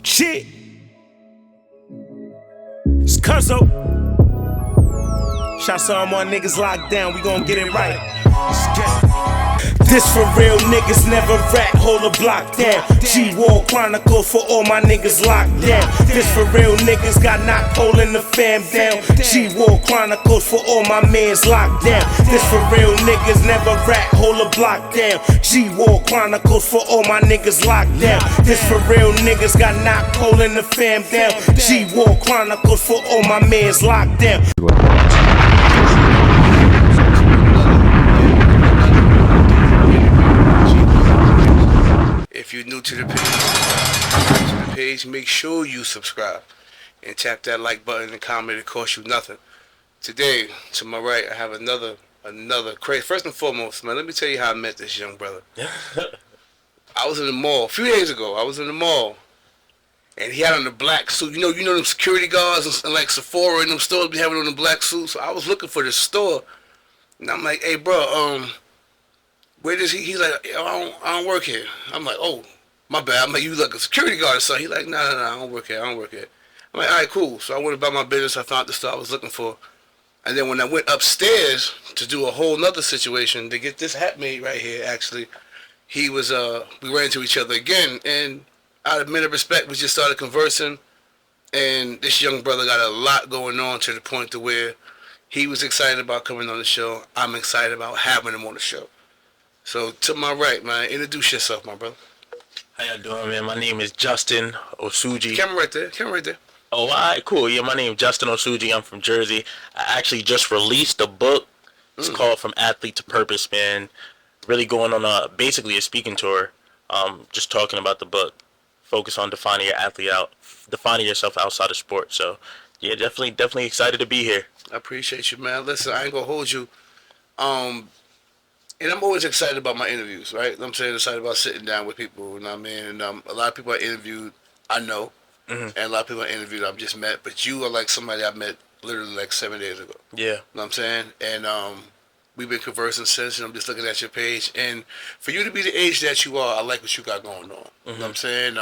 Shit. It's Cuzzo. Shout to all my niggas locked down. We gon' get it right. Let's get it. This for real niggas, never rat, hold a block down. G-War Chronicles for all my niggas locked down. This for real niggas, got knocked holding the fam down. G-War Chronicles for all my mans locked down. This for real niggas, never rat, hold a block down. G-War Chronicles for all my niggas locked down. This for real niggas, got knocked holding the fam down. G-War Chronicles for all my mans locked down. If you're new to the page, make sure you subscribe and tap that like button and comment. It costs you nothing. Today, to my right, I have another crazy. First and foremost, man, let me tell you how I met this young brother. I was in the mall a few days ago. I was in the mall, and he had on the black suit. You know them security guards and like Sephora and them stores be having on the black suit. So I was looking for this store, and I'm like, hey, bro, where does he? He's like, I don't work here. I'm like, oh, my bad. I'm like, you like a security guard or something? He's like, no, I don't work here. I'm like, all right, cool. So I went about my business. I found the store I was looking for. And then when I went upstairs to do a whole nother situation to get this hat made right here, actually, he was, we ran into each other again. And out of minute of respect, we just started conversing. And this young brother got a lot going on to the point to where he was excited about coming on the show. I'm excited about having him on the show. So, to my right, man, introduce yourself, my brother. How y'all doing, man? My name is Justin Osuji. Camera right there. Oh, all right, cool. Yeah, my name is Justin Osuji. I'm from Jersey. I actually just released a book. It's called From Athlete to Purpose, man. Really going on basically a speaking tour. Just talking about the book. Focus on defining yourself outside of sports. So, yeah, definitely excited to be here. I appreciate you, man. Listen, I ain't gonna hold you. And I'm always excited about my interviews, right? I'm saying excited about sitting down with people, you know what I mean? And a lot of people I interviewed, I know. And a lot of people I interviewed, I've just met. But you are like somebody I met literally like 7 days ago. Yeah. You know what I'm saying? And we've been conversing since, and I'm just looking at your page. And for you to be the age that you are, I like what you got going on. You know what I'm saying?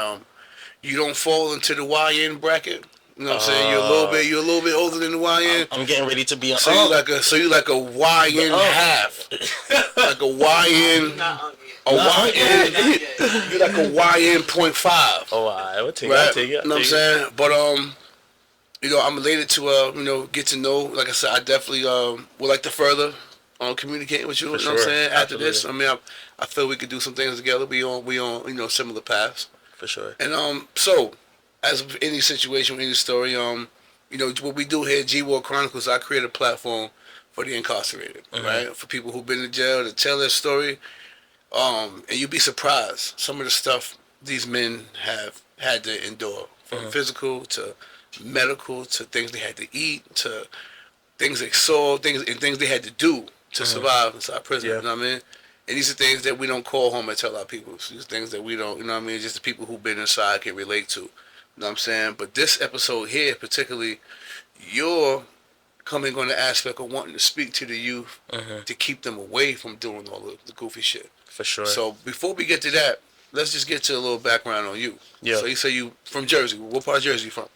You don't fall into the YN bracket. You know what I'm saying? You're a little bit older than the YN. I'm getting ready to be on. So you like a YN half. Like a YN. You like a YN 0.5. Oh, I would take right? it. You know what I'm saying? But I'm related to get to know. Like I said, I definitely would like to further communicate with you. For you know sure. what I'm saying? After Absolutely. this, I mean, I feel we could do some things together. We on similar paths. For sure. And so. As with any situation, any story, what we do here at G-War Chronicles, I create a platform for the incarcerated, right? For people who've been in jail to tell their story. And you'd be surprised some of the stuff these men have had to endure, from physical to medical to things they had to eat to things they saw, things they had to do to survive inside prison. Yeah. You know what I mean? And these are things that we don't call home and tell our people. These are things that we don't, you know what I mean? Just the people who've been inside can relate to. You know what I'm saying? But this episode here, particularly, you're coming on the aspect of wanting to speak to the youth to keep them away from doing all the goofy shit. For sure. So before we get to that, let's just get to a little background on you. Yeah. So you say you from Jersey. What part of Jersey you from?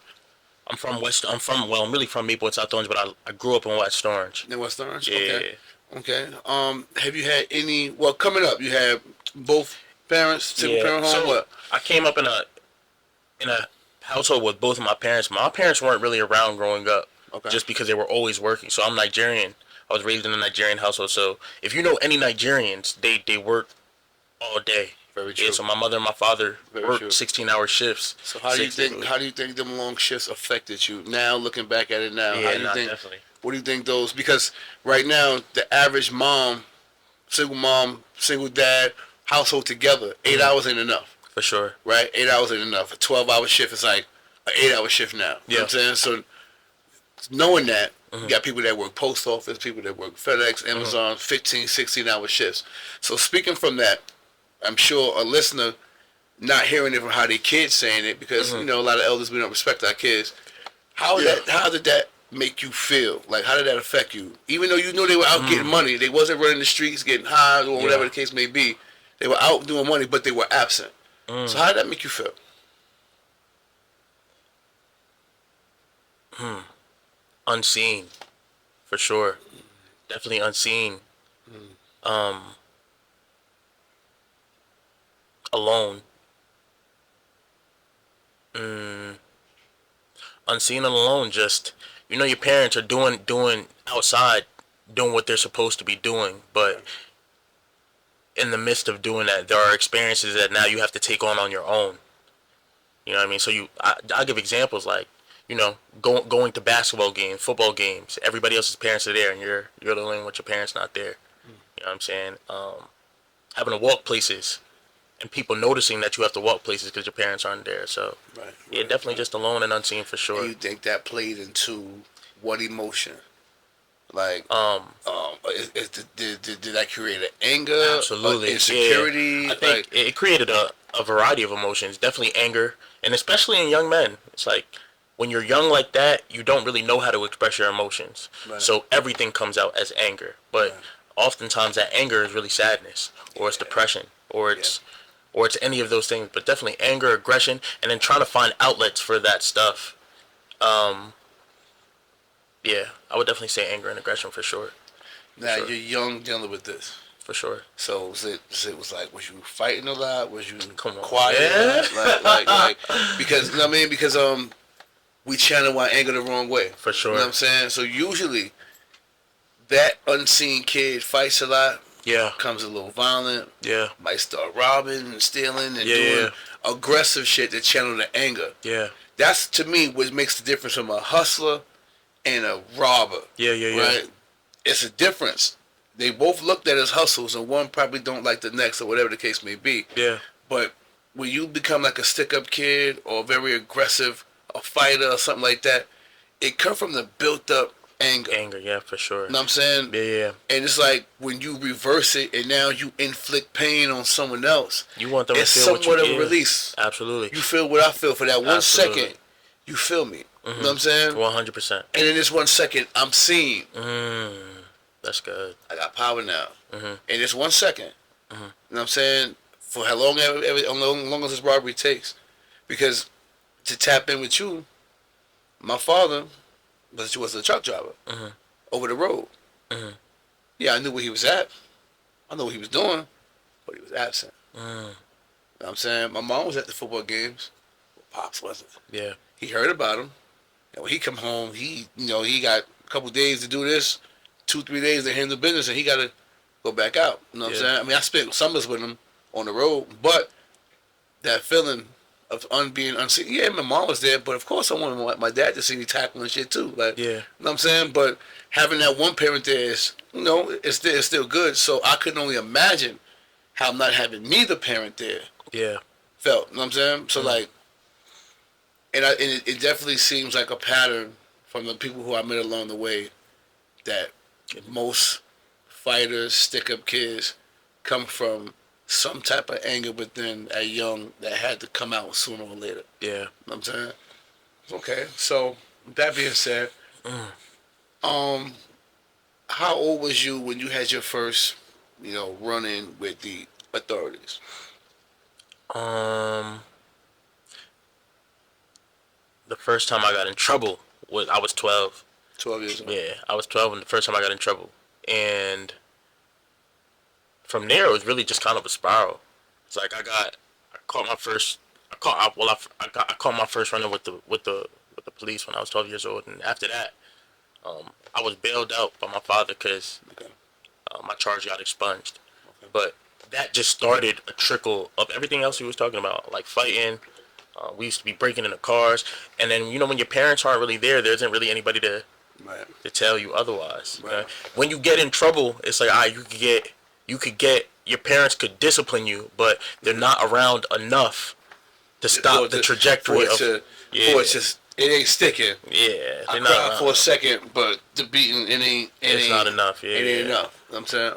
I'm really from Maple, South Orange, but I grew up in West Orange. In West Orange? Yeah. Okay. Have you had any, coming up, you had both parents, single parent home, so what? I came up in a household with both of my parents. My parents weren't really around growing up, just because they were always working. So I'm Nigerian. I was raised in a Nigerian household. So if you know any Nigerians, they work all day. Very true. Yeah, so my mother and my father worked 16-hour shifts. So how do you think them long shifts affected you? Now looking back at it now, Definitely. What do you think those? Because right now the average mom, single dad, household together, 8 hours ain't enough. For sure. Right? 8 hours ain't enough. A 12-hour shift is like an 8-hour shift now. You know what I'm saying? So knowing that, you got people that work post office, people that work FedEx, Amazon, 15, 16-hour shifts. So speaking from that, I'm sure a listener not hearing it from how their kids saying it, because a lot of elders, we don't respect our kids. How did that make you feel? Like, how did that affect you? Even though you know they were out getting money, they wasn't running the streets getting high or whatever the case may be. They were out doing money, but they were absent. So how did that make you feel? Unseen, for sure. Definitely unseen. Alone. Unseen and alone. Just, your parents are doing outside, doing what they're supposed to be doing, but in the midst of doing that, there are experiences that now you have to take on your own. You know what I mean? So I'll give examples like, going to basketball games, football games. Everybody else's parents are there, and you're the only one with your parents not there. You know what I'm saying? Having to walk places, and people noticing that you have to walk places because your parents aren't there. So yeah, definitely just alone and unseen for sure. And you think that played into what emotion? Like, did that create an anger? Absolutely. Insecurity? Yeah. I think it created a variety of emotions. Definitely anger, and especially in young men. It's like, when you're young like that, you don't really know how to express your emotions. Right. So everything comes out as anger. But oftentimes that anger is really sadness, or it's depression, or it's any of those things. But definitely anger, aggression, and then trying to find outlets for that stuff. Yeah, I would definitely say anger and aggression for sure. Now you're young dealing with this. For sure. So was you fighting a lot? Was you quiet? Yeah. Like because we channel our anger the wrong way. For sure. You know what I'm saying? So usually that unseen kid fights a lot. Yeah. Becomes a little violent. Yeah. Might start robbing and stealing and doing aggressive shit to channel the anger. Yeah. That's, to me, what makes the difference from a hustler and a robber. Yeah. Right? It's a difference. They both looked at as hustles, and one probably don't like the next, or whatever the case may be. Yeah. But when you become like a stick-up kid or very aggressive, a fighter or something like that, it comes from the built-up anger. Anger, yeah, for sure. You know what I'm saying? Yeah. And it's like when you reverse it and now you inflict pain on someone else. You want them to feel somewhat what you of a release. Absolutely. You feel what I feel for that 1 second. You feel me. You know what I'm saying? 100%. And in this 1 second, I'm seen. That's good. I got power now. In this 1 second. You know what I'm saying? For how long as this robbery takes. Because to tap in with you, my father was a truck driver over the road. Yeah, I knew where he was at. I knew what he was doing, but he was absent. You know what I'm saying? My mom was at the football games, but Pops wasn't. Yeah. He heard about him. And when he come home, he got a couple days to do this, 2-3 days to handle business, and he got to go back out. You know what I'm saying? I mean, I spent summers with him on the road, but that feeling of being unseen. Yeah, my mom was there, but of course I wanted my dad to see me tackling shit too. Like, you know what I'm saying? But having that one parent there is, it's still good. So I couldn't only imagine how not having neither parent there felt. You know what I'm saying? So like, and it definitely seems like a pattern from the people who I met along the way that most fighters, stick-up kids come from some type of anger within a young that had to come out sooner or later. Yeah. You know what I'm saying? Okay, so with that being said, how old was you when you had your first, run-in with the authorities? The first time I got in trouble I was 12. 12 years old. Yeah, I was 12 when the first time I got in trouble. And from there, it was really just kind of a spiral. It's like I caught my first run-in with the police when I was 12 years old, and after that, I was bailed out by my father because my charge got expunged. Okay. But that just started a trickle of everything else he was talking about, like fighting. We used to be breaking into cars, and then when your parents aren't really there isn't really anybody to tell you otherwise. Right. When you get in trouble, it's like you could get your parents could discipline you, but they're not around enough to stop the trajectory of. It ain't sticking. Yeah, I cried for a second, but the beating it's not enough. Yeah, it ain't enough. You know what I'm saying,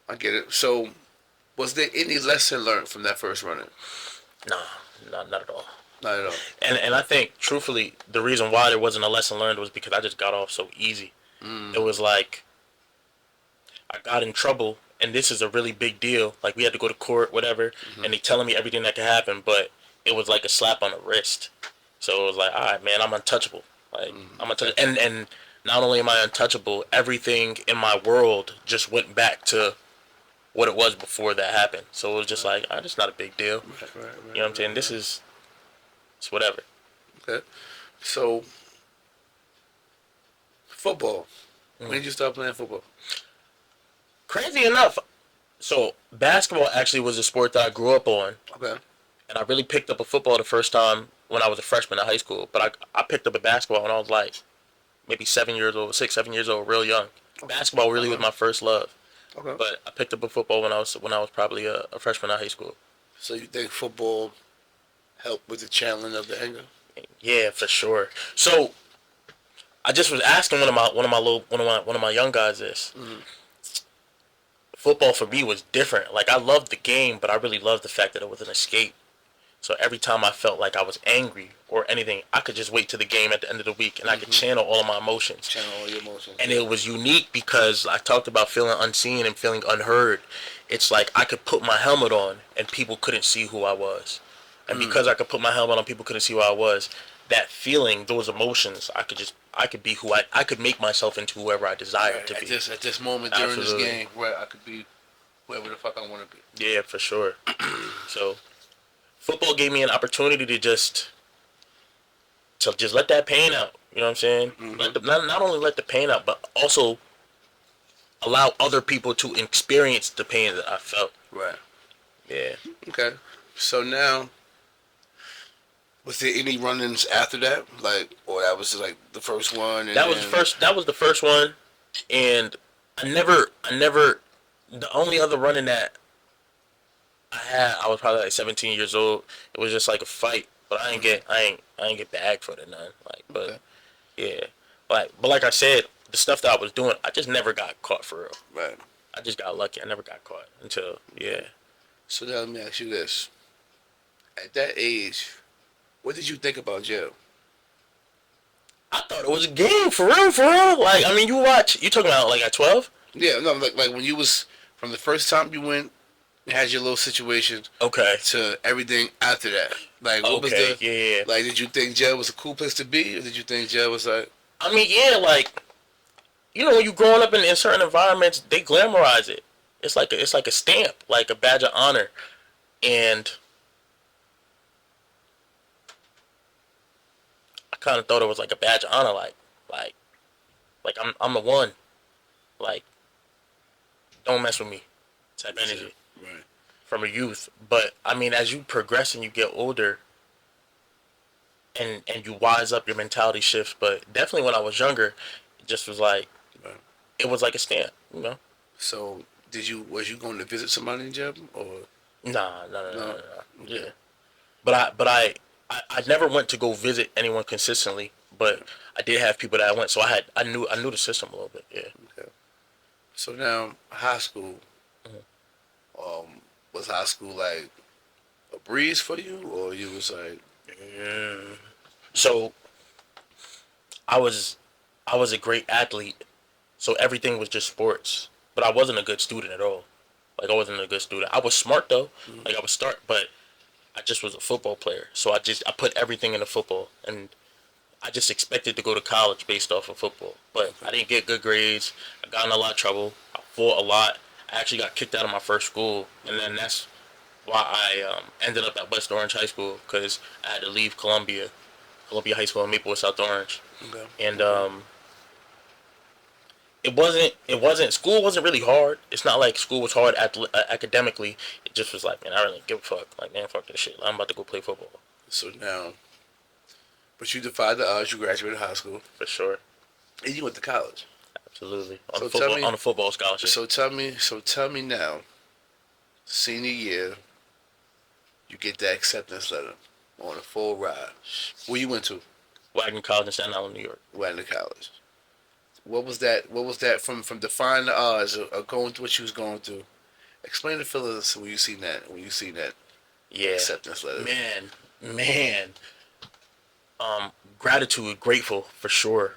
I get it. So, was there any lesson learned from that first run-in? Nah, not at all. Not at all. And I think, truthfully, the reason why there wasn't a lesson learned was because I just got off so easy. It was like I got in trouble, and this is a really big deal. Like we had to go to court, whatever, and they telling me everything that could happen, but it was like a slap on the wrist. So it was like, all right, man, I'm untouchable. Like I'm untouchable, and not only am I untouchable, everything in my world just went back to what it was before that happened. So it was just like, it's not a big deal. You know what I'm saying? This is, it's whatever. Okay. So, football. When did you start playing football? Crazy enough, so basketball actually was a sport that I grew up on. Okay. And I really picked up a football the first time when I was a freshman in high school. But I picked up a basketball when I was like maybe 7 years old, 6, 7 years old, real young. Basketball really was my first love. Okay. But I picked up a football when I was probably a freshman in high school. So you think football helped with the channeling of the anger? Yeah, for sure. So I just was asking one of my young guys this. Football for me was different. Like I loved the game, but I really loved the fact that it was an escape. So every time I felt like I was angry or anything, I could just wait to the game at the end of the week and I could channel all of my emotions. Channel all your emotions. And it was unique because I talked about feeling unseen and feeling unheard. It's like I could put my helmet on and people couldn't see who I was. And because I could put my helmet on, people couldn't see who I was. That feeling, those emotions, I could be who I could make myself into whoever I desired to be. At this moment during this game, where I could be whoever the fuck I want to be. Yeah, for sure. So, football gave me an opportunity to just let that pain out. You know what I'm saying? Not only let the pain out, but also allow other people to experience the pain that I felt. Right. Yeah. Okay. So now, was there any run-ins after that? Like, or that was just like the first one? And that was the first one, and I never. The only other running that I had, I was probably like 17 years old. It was just like a fight, but I ain't get bagged for it, nothing. Like, but yeah, but like I said, the stuff that I was doing, I just never got caught for real. Right. I just got lucky. I never got caught until So now let me ask you this: at that age, what did you think about jail? I thought it was a game for real, for real. Like, I mean, you talking about like at 12? Yeah, no, like when you was from the first time you went, you had your little situation. Okay. To everything after that, like what was the like? Did you think jail was a cool place to be, or did you think jail was like? I mean, yeah, like, you know, when you growing up in certain environments, they glamorize it. It's like a stamp, like a badge of honor, and I kind of thought it was like a badge of honor, like I'm the one, like, don't mess with me, type energy. Right. From a youth. But I mean, as you progress and you get older, and you wise up, your mentality shifts. But definitely when I was younger, it just was like, it was like a stamp, you know. So was you going to visit somebody in jail or? Nah. Okay. Yeah. But I never went to go visit anyone consistently. But I did have people that I went, so I knew the system a little bit. Yeah. Okay. So now high school. Was high school like a breeze for you, or you was like? So I was a great athlete, so everything was just sports. But I wasn't a good student at all. Like I wasn't a good student. I was smart though. Like I was smart, but I just was a football player. So I put everything into football, and I just expected to go to college based off of football. But I didn't get good grades. I got in a lot of trouble. I fought a lot. I actually got kicked out of my first school, and then that's why I ended up at West Orange High School, because I had to leave Columbia High School in Maplewood, South Orange. Okay. And school wasn't really hard. It's not like school was hard academically. It just was like, man, I really don't give a fuck. Like, man, fuck this shit. I'm about to go play football. So now, but you defied the odds. You graduated high school for sure, and you went to college. Absolutely. On a football scholarship. So tell me now, senior year, you get that acceptance letter on a full ride. Where you went to? Wagner College in Staten Island, New York. Wagner College. What was that from defying the odds of going through what you was going through? Explain the feelings when you seen that acceptance letter. Man. Gratitude, grateful for sure.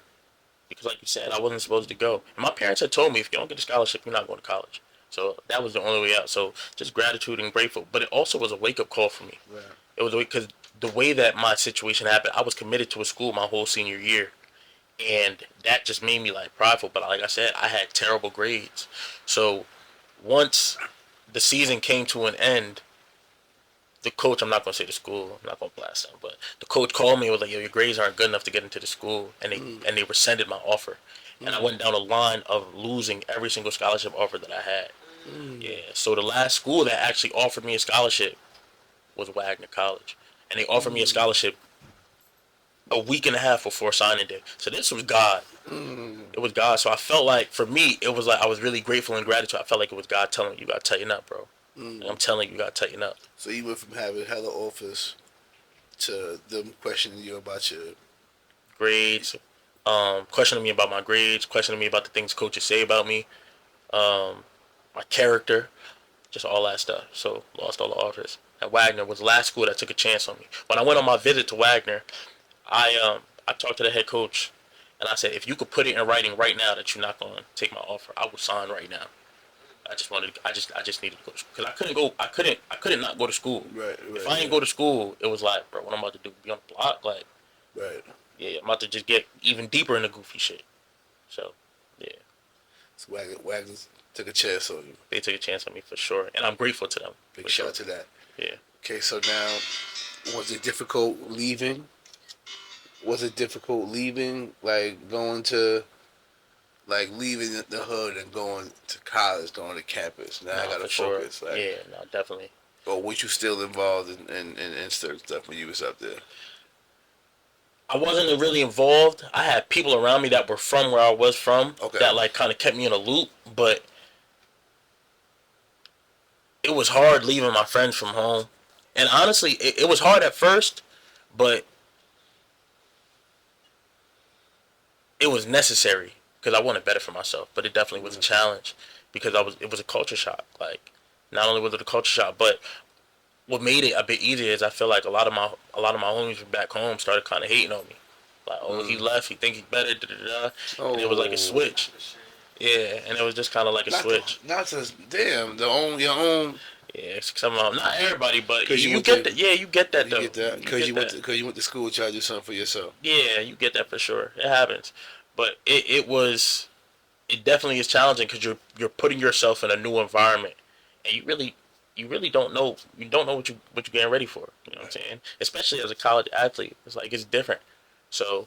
Because like you said, I wasn't supposed to go. And my parents had told me, if you don't get a scholarship, you're not going to college. So that was the only way out. So just gratitude and grateful. But it also was a wake up call for me. Right. It was because the way that my situation happened, I was committed to a school my whole senior year, and that just made me like prideful. But like I said, I had terrible grades. So once the season came to an end, the coach, I'm not gonna say the school, I'm not gonna blast them, but the coach called me and was like, "Yo, your grades aren't good enough to get into the school," and they rescinded my offer, and I went down a line of losing every single scholarship offer that I had. Yeah, so the last school that actually offered me a scholarship was Wagner College, and they offered me a scholarship a week and a half before signing day. So this was God. It was God. So I felt like, for me, it was like I was really grateful and gratitude. I felt like it was God telling me, "You gotta tighten up, bro." And I'm telling you, you gotta tighten up. So you went from having hella offers to them questioning you about your Grades, questioning me about my grades, questioning me about the things coaches say about me, my character, just all that stuff. So lost all the offers. At Wagner was the last school that took a chance on me. When I went on my visit to Wagner, I talked to the head coach, and I said, "If you could put it in writing right now that you're not going to take my offer, I would sign right now." I just needed to go to school because I couldn't not go to school. Right. If I ain't go to school, it was like, bro, what I'm about to do, be on the block, like, Right. yeah, I'm about to just get even deeper into goofy shit. So, yeah, So Wagner took a chance on you. they took a chance on me for sure, and I'm grateful to them. Big for shout sure. out to that. Yeah. Okay, so now, was it difficult leaving? Was it difficult leaving, like going to, like leaving the hood and going to college, going to campus? Now I gotta focus. Sure. Like, Yeah, no, definitely. or was you still involved in certain stuff when you was up there? I wasn't really involved. I had people around me that were from where I was from that like kind of kept me in a loop, but it was hard leaving my friends from home. And honestly, it was hard at first, but it was necessary because I wanted better for myself. But it definitely was a challenge because it was a culture shock. Like, not only was it a culture shock, but what made it a bit easier is I feel like a lot of my homies from back home started kind of hating on me. Like, oh, he left, he think he's better, da da da. And it was like a switch. Yeah, and it was just kind of like a switch. Not just damn your own. Yeah, somehow not everybody, but you get that. Yeah, you get that though. You get that because you went to school trying to do something for yourself. Yeah, you get that for sure. It happens, but it definitely is challenging because you're putting yourself in a new environment, and you really don't know what you're getting ready for. You know what I'm saying? Especially as a college athlete, it's like it's different. So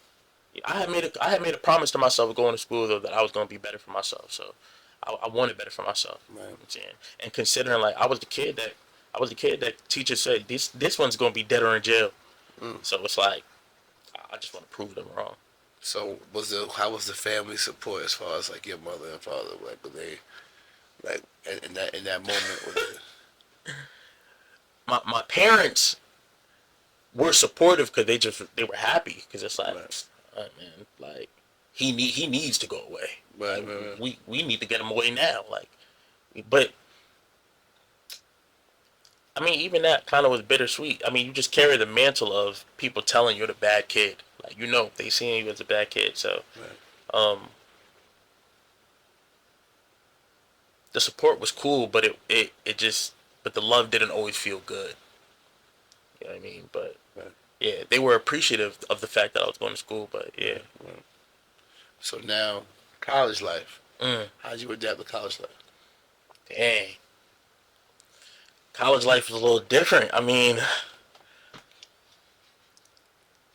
I had made a promise to myself going to school though that I was going to be better for myself. So I wanted better for myself. Right. You know what I'm saying? And considering like I was the kid that teachers said this one's going to be dead or in jail. So it's like I just want to prove them wrong. So how was the family support as far as like your mother and father, like were they like in that moment with it? My parents were supportive because they were happy because it's like, man, like he needs to go away. Right, like, right. We need to get him away now. Like, but I mean, even that kind of was bittersweet. I mean, you just carry the mantle of people telling you're the bad kid. Like, they seeing you as a bad kid. So, the support was cool, but but the love didn't always feel good. You know what I mean? But yeah, they were appreciative of the fact that I was going to school. But yeah. Right. So now, college life. How'd you adapt to college life? Dang. College life was a little different. I mean,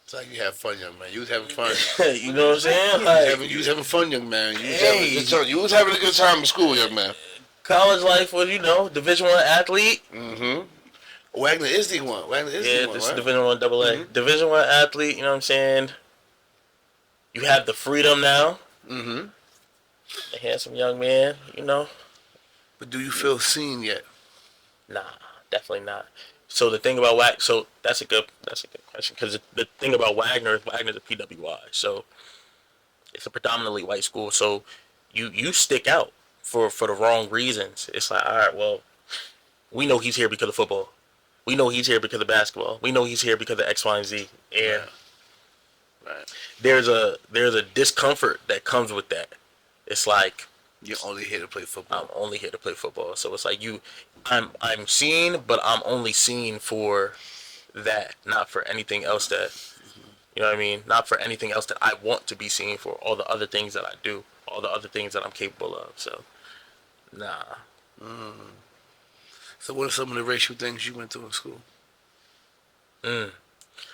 it's like you have fun, young man. You was having fun. You know what I'm saying? Like, you was having fun, young man. You was having a good time in school, young man. College life was, Division I athlete. Wagner is D1. This right? is Division I AA. Division I athlete. You know what I'm saying? You have the freedom now. A handsome young man. But do you feel seen yet? Nah, definitely not. So the thing about Wagner, so that's a good question because the thing about Wagner's a PWI, so it's a predominantly white school. So you stick out for the wrong reasons. It's like, all right, well, we know he's here because of football. We know he's here because of basketball. We know he's here because of X, Y, and Z. And there's a discomfort that comes with that. It's like You're only here to play I'm football. only here to play football. So it's like I'm seen, but I'm only seen for that, not for anything else that, you know what I mean? Not for anything else that I want to be seen for. All the other things that I do, all the other things that I'm capable of. So, nah. So what are some of the racial things you went through in school?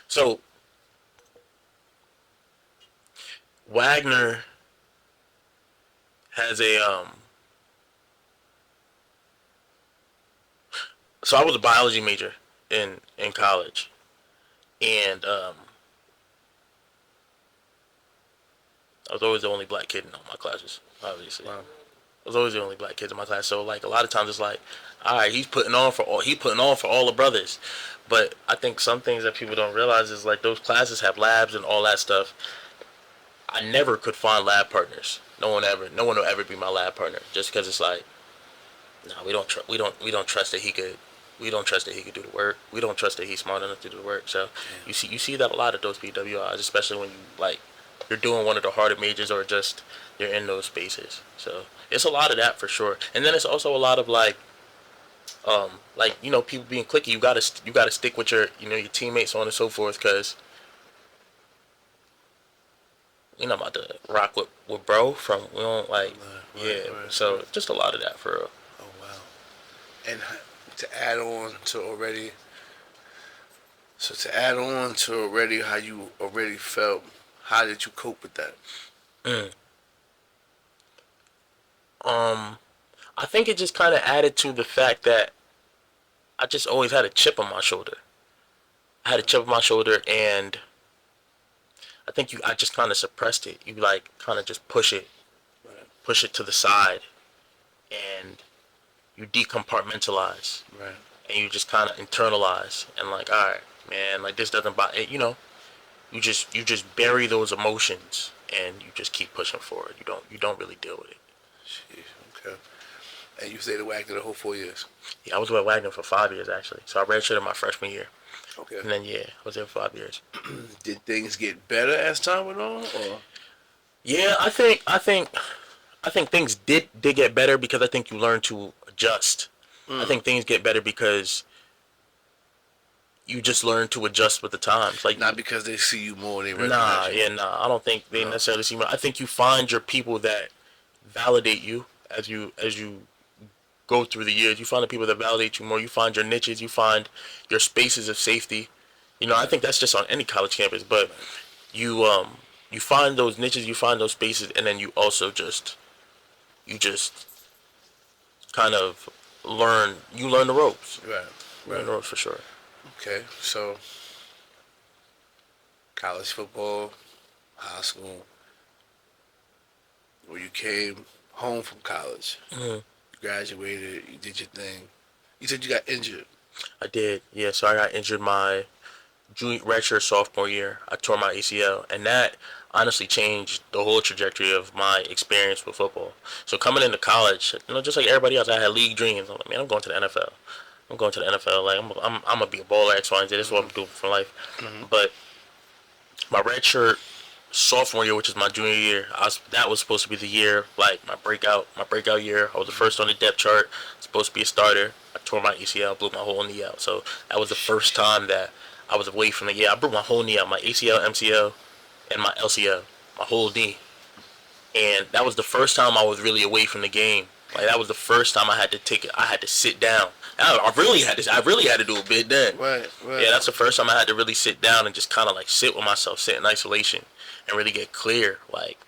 So Wagner has a So I was a biology major in college, and I was always the only black kid in all my classes. Obviously, Wow. I was always the only black kid in my class. So like a lot of times it's like, all right, he putting on for all the brothers. But I think some things that people don't realize is like those classes have labs and all that stuff. I never could find lab partners. No one will ever be my lab partner. Just because it's like, nah, we don't trust that he could. We don't trust that he could do the work. We don't trust that he's smart enough to do the work. So you see that a lot of those PWIs, especially when you like you're doing one of the harder majors or just you're in those spaces. So it's a lot of that for sure. And then it's also a lot of like you know people being clicky. You gotta stick with your your teammates, so on and so forth, because I'm about to rock with bro from we don't like So just a lot of that for real. Oh wow. And to add on to already, how you already felt, how did you cope with that? Mm. I think it just kind of added to the fact that I just always had a chip on my shoulder. I had a chip on my shoulder, and I think I just kind of suppressed it. You like kind of just Right. push it to the side, and you decompartmentalize, Right. and you just kind of internalize, and like, all right, man, like this doesn't bother it. You just bury those emotions, and you just keep pushing forward. You don't really deal with it. Jeez, okay. And you stayed at Wagner the whole 4 years. Yeah, I was with Wagner for 5 years actually. So I redshirted my freshman year, Okay. and then yeah, I was there for 5 years. Did things get better as time went on, or? Yeah, I think things did get better because I think you learn to adjust. I think things get better because you just learn to adjust with the times. Like Not because they see you more, they recognize you. nah. I don't think they necessarily see me. I think you find your people that validate you as you go through the years. You find the people that validate you more. You find your niches. You find your spaces of safety. I think that's just on any college campus. But you find those niches. You find those spaces, and then you just kind of learn. You learn the ropes. Right. You learn the ropes for sure. Okay. So, college football, high school. When you came home from college, you graduated, you did your thing. You said you got injured. I did. Yeah. So I got injured my junior redshirt sophomore year. I tore my ACL, and that honestly changed the whole trajectory of my experience with football. So coming into college, just like everybody else, I had league dreams. I'm like, man, I'm going to the NFL. I'm going to the NFL. Like, I'm gonna be a baller, X, Y, and Z. This is what I'm doing for life. But my redshirt sophomore year, which is my junior year, that was supposed to be the year, like my breakout year. I was the first on the depth chart. Supposed to be a starter. I tore my ACL, blew my whole knee out. So that was the first time that I was away from the. Yeah, I broke my whole knee out, my ACL, MCL, and my LCL, my whole knee. And that was the first time I was really away from the game. Like that was the first time I had to take it. I had to sit down. I really had to do a bit then. Right. Yeah, that's the first time I had to really sit down and just kind of like sit with myself, sit in isolation, and really get clear. Like,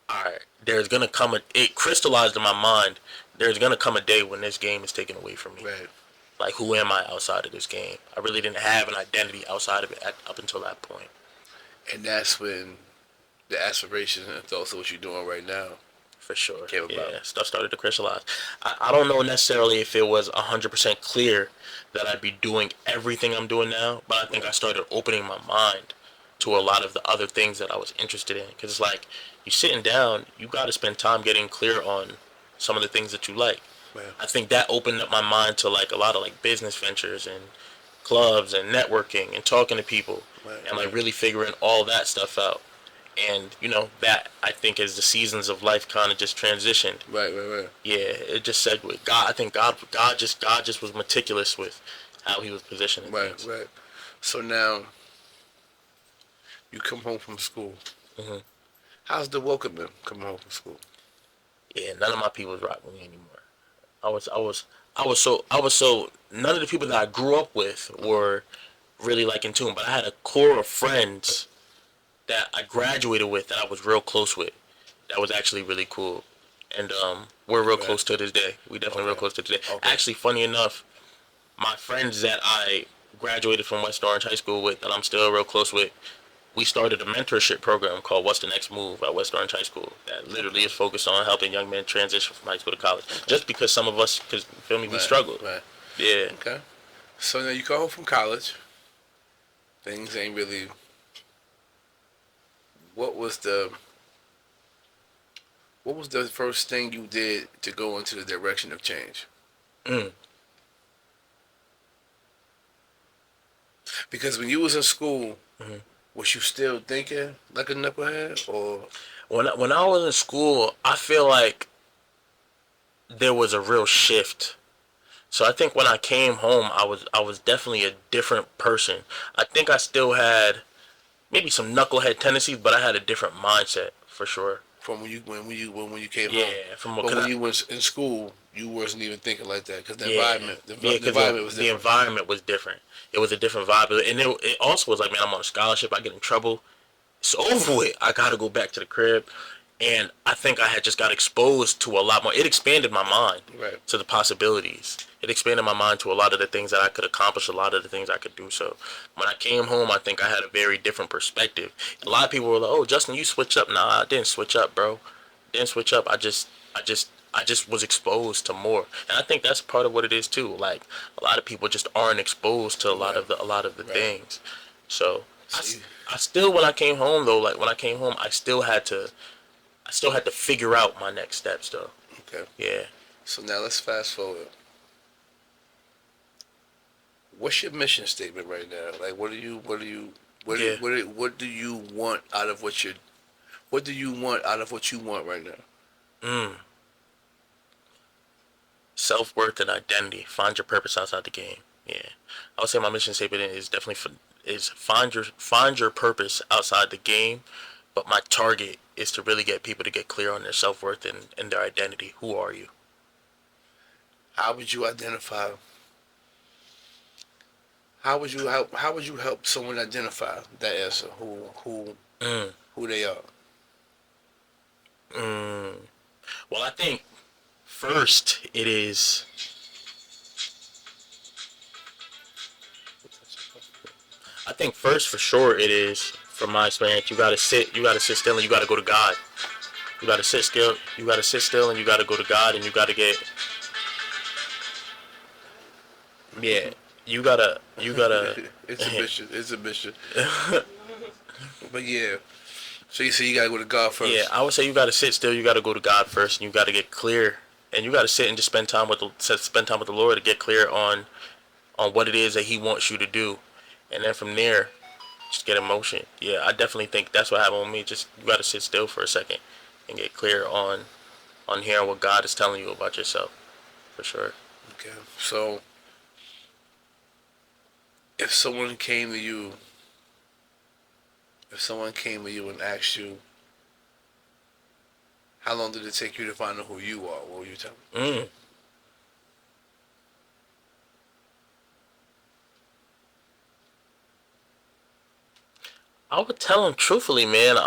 all right, it crystallized in my mind. There's gonna come a day when this game is taken away from me. Right. Like, who am I outside of this game? I really didn't have an identity outside of it up until that point. And that's when the aspirations and thoughts of what you're doing right now For sure. came about. Yeah, stuff started to crystallize. I don't know necessarily if it was 100% clear that I'd be doing everything I'm doing now, but I think I started opening my mind to a lot of the other things that I was interested in. Because it's like, you sitting down, you got to spend time getting clear on some of the things that you like. Right. I think that opened up my mind to like a lot of like business ventures and clubs and networking and talking to people, Right, and like right. really figuring all that stuff out. And that I think as the seasons of life kind of just transitioned. Right. Yeah, it just said with God. I think God just was meticulous with how He was positioning things. Right. So now you come home from school. Hmm. How's the welcome been coming home from school? Yeah, none of my people was rocking with me anymore. I was so none of the people that I grew up with were really like in tune. But I had a core of friends that I graduated with that I was real close with. That was actually really cool, and we're real Right. close to this day. We definitely real Okay. close to today. Okay. Actually, funny enough, my friends that I graduated from West Orange High School with, that I'm still real close with, we started a mentorship program called What's the Next Move at West Orange High School that literally is focused on helping young men transition from high school to college. Just because some of us, because feel me, we struggled. Right. Yeah. Okay. So now you come home from college. Things ain't really. What was the What was the first thing you did to go into the direction of change? Mm. Because when you was in school, Mhm. was you still thinking like a knucklehead, or When I was in school, I feel like there was a real shift. So I think when I came home, I was definitely a different person. I think I still had maybe some knucklehead tendencies, but I had a different mindset for sure. from when you came home? Yeah, But when you was in school, you wasn't even thinking like that because the yeah, environment, yeah, the because environment was the different. environment was different. It was a different vibe, and it also was like, man, I'm on a scholarship. I get in trouble. It's over with. I gotta go back to the crib. And I think I had just got exposed to a lot more. It expanded my mind Right. to the possibilities. It expanded my mind to a lot of the things that I could accomplish, a lot of the things I could do. So when I came home, I think I had a very different perspective. A lot of people were like, "Oh, Justin, you switched up." Nah, I didn't switch up, bro. Didn't switch up. I just was exposed to more, and I think that's part of what it is too. Like a lot of people just aren't exposed to a lot of the Right. things. So So you, I still, when I came home though, like when I came home, I still had to figure out my next steps though. okay. Yeah. So now let's fast forward. What's your mission statement right now? Like, Yeah. what do you want out of what do you want out of what you want right now? Mm. Self-worth and identity. Find your purpose outside the game. Yeah. I would say my mission statement is definitely is find your purpose outside the game, but my target is to really get people to get clear on their self-worth and their identity. Who are you? How would you identify? How would you help someone identify that answer? Mm. Who they are? Mm. Well, I think first it is I think first for sure it is, from my experience, you gotta sit still and you gotta go to God. You gotta sit still, and you gotta go to God, and you gotta get, yeah, you gotta It's a mission. It's a mission. But yeah. So you say you gotta go to God yeah, first. I would say you gotta sit still, you gotta go to God first, and you gotta get clear, and you gotta sit and just spend time with the Lord to get clear on what it is that He wants you to do, and then from there, just get in motion. Yeah, I definitely think that's what happened with me. Just you gotta sit still for a second and get clear on hearing what God is telling you about yourself, for sure. Okay. So if someone came to you, and asked you, how long did it take you to find out who you are? What would you tell them? Mm. I would tell him truthfully, man.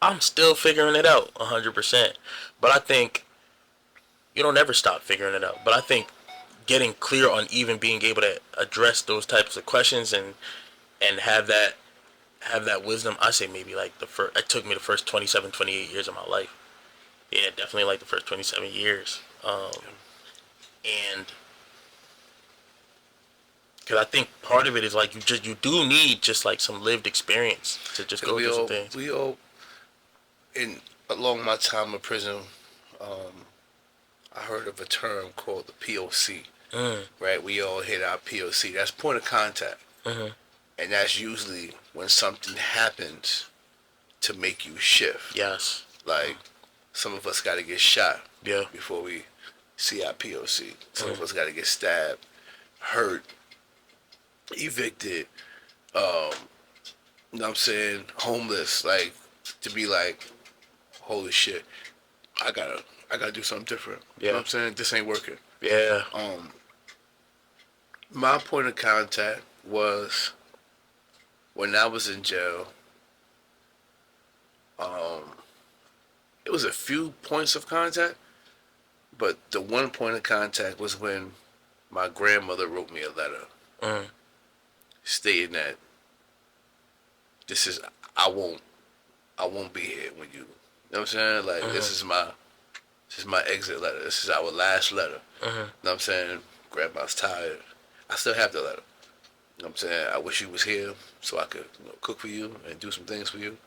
I'm still figuring it out 100%. But I think you don't ever stop figuring it out. But I think getting clear on even being able to address those types of questions and have that wisdom. I say maybe like the first. It took me the first 27, 28 years of my life. Yeah, definitely like the first 27 years. And because I think part of it is like you do need just like some lived experience to just go We through some all, things. we all, in along my time in prison, I heard of a term called the POC. Mm. Right? We all hit our POC. That's point of contact, Mhm. and that's usually when something happens to make you shift. Yes. Like, some of us got to get shot Yeah. before we see our POC. Some of us got to get stabbed, hurt, evicted, you know what I'm saying, homeless, like, to be like, holy shit, I gotta do something different. Yeah. You know what I'm saying? This ain't working. Yeah. My point of contact was when I was in jail. It was a few points of contact, but the one point of contact was when my grandmother wrote me a letter stating that this is I won't be here when you. You know what I'm saying? Like this is my exit letter. This is our last letter. You know what I'm saying? Grandma's tired. I still have the letter. You know what I'm saying? I wish you was here so I could cook for you and do some things for you.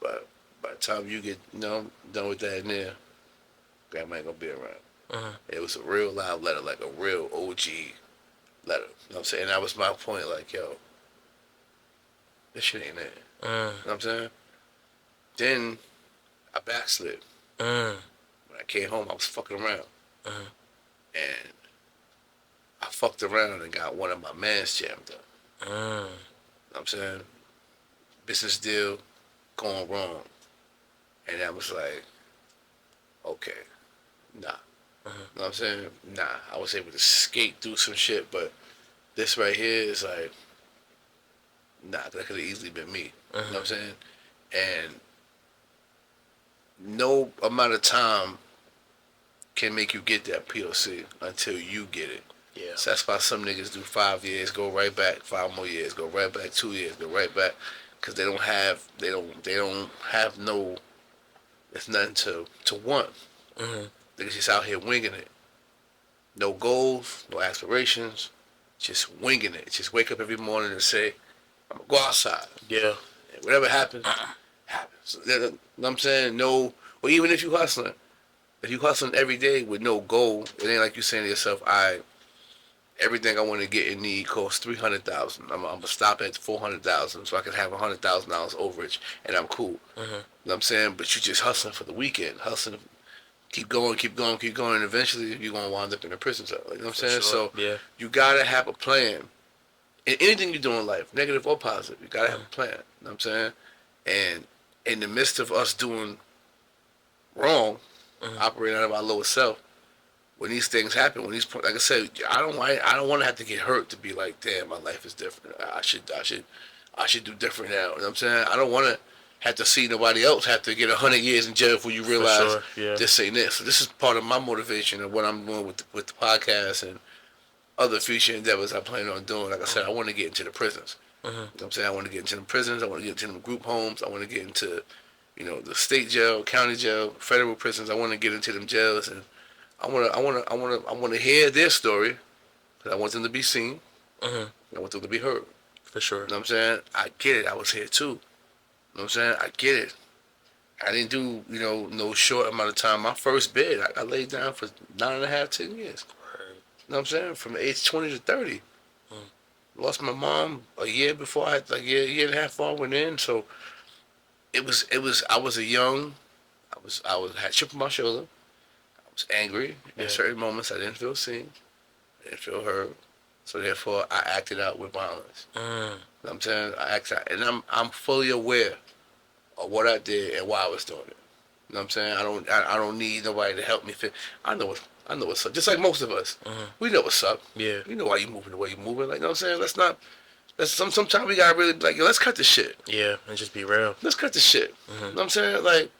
But by the time you get done with that in there, Grandma ain't gonna be around. It was a real live letter, like a real OG letter. You know what I'm saying? And that was my point, like, yo, this shit ain't there. You know what I'm saying? Then I backslid. When I came home, I was fucking around. And I fucked around and got one of my mans jammed up. You know what I'm saying? Business deal going wrong. And I was like, okay, nah. You know what I'm saying? Nah. I was able to skate through some shit, but this right here is like, nah, that could have easily been me. You know what I'm saying? And no amount of time can make you get that POC until you get it. Yeah. So that's why some niggas do 5 years, go right back, 5 more years, go right back, 2 years, go right back, because they don't have no, it's nothing to want. They're just out here winging it. No goals, no aspirations, just winging it. Just wake up every morning and say, I'm gonna go outside. Yeah. And whatever happens, happens. You know what I'm saying? No, or even if you hustling every day with no goal, it ain't like you saying to yourself, everything I want to get and need costs $300,000. I'm gonna stop at $400,000 so I can have $100,000 overage, and I'm cool. You know what I'm saying? But you just hustling for the weekend, hustling, keep going, and eventually you're gonna wind up in a prison cell. You know what I'm saying? Sure. So you gotta have a plan. In anything you do in life, negative or positive, you gotta have a plan. You know what I'm saying? And in the midst of us doing wrong, operating out of our lowest self, when these things happen, like I said, I don't want to have to get hurt to be like, damn, my life is different. I should do different now. You know what I'm saying? I don't want to have to see nobody else have to get 100 years in jail before you realize this ain't it. So this is part of my motivation of what I'm doing with the podcast and other future endeavors I plan on doing. Like I said, I want to get into the prisons. You know what I'm saying? I want to get into the prisons. I want to get into the group homes. I want to get into, the state jail, county jail, federal prisons. I want to get into them jails, and I want to hear their story, because I want them to be seen. I want them to be heard. For sure. You know what I'm saying? I get it. I was here too. You know what I'm saying? I get it. I didn't do, no short amount of time. My first bid, I laid down for 9.5, 10 years. Right. You know what I'm saying? From age 20 to 30. Lost my mom a year before a year and a half before I went in. So I was had a chip on my shoulder. I was angry. In certain moments I didn't feel seen. I didn't feel heard. So therefore I acted out with violence. You know what I'm saying? I acted out, and I'm fully aware of what I did and why I was doing it. You know what I'm saying? I don't need nobody to help me fit. I know what's up. Just like most of us. We know what's up. Yeah. We know why you moving the way you moving. Like, you know what I'm saying? Sometimes we gotta really be like, yo, let's cut the shit. Yeah, and just be real. Let's cut the shit. You know what I'm saying? Like,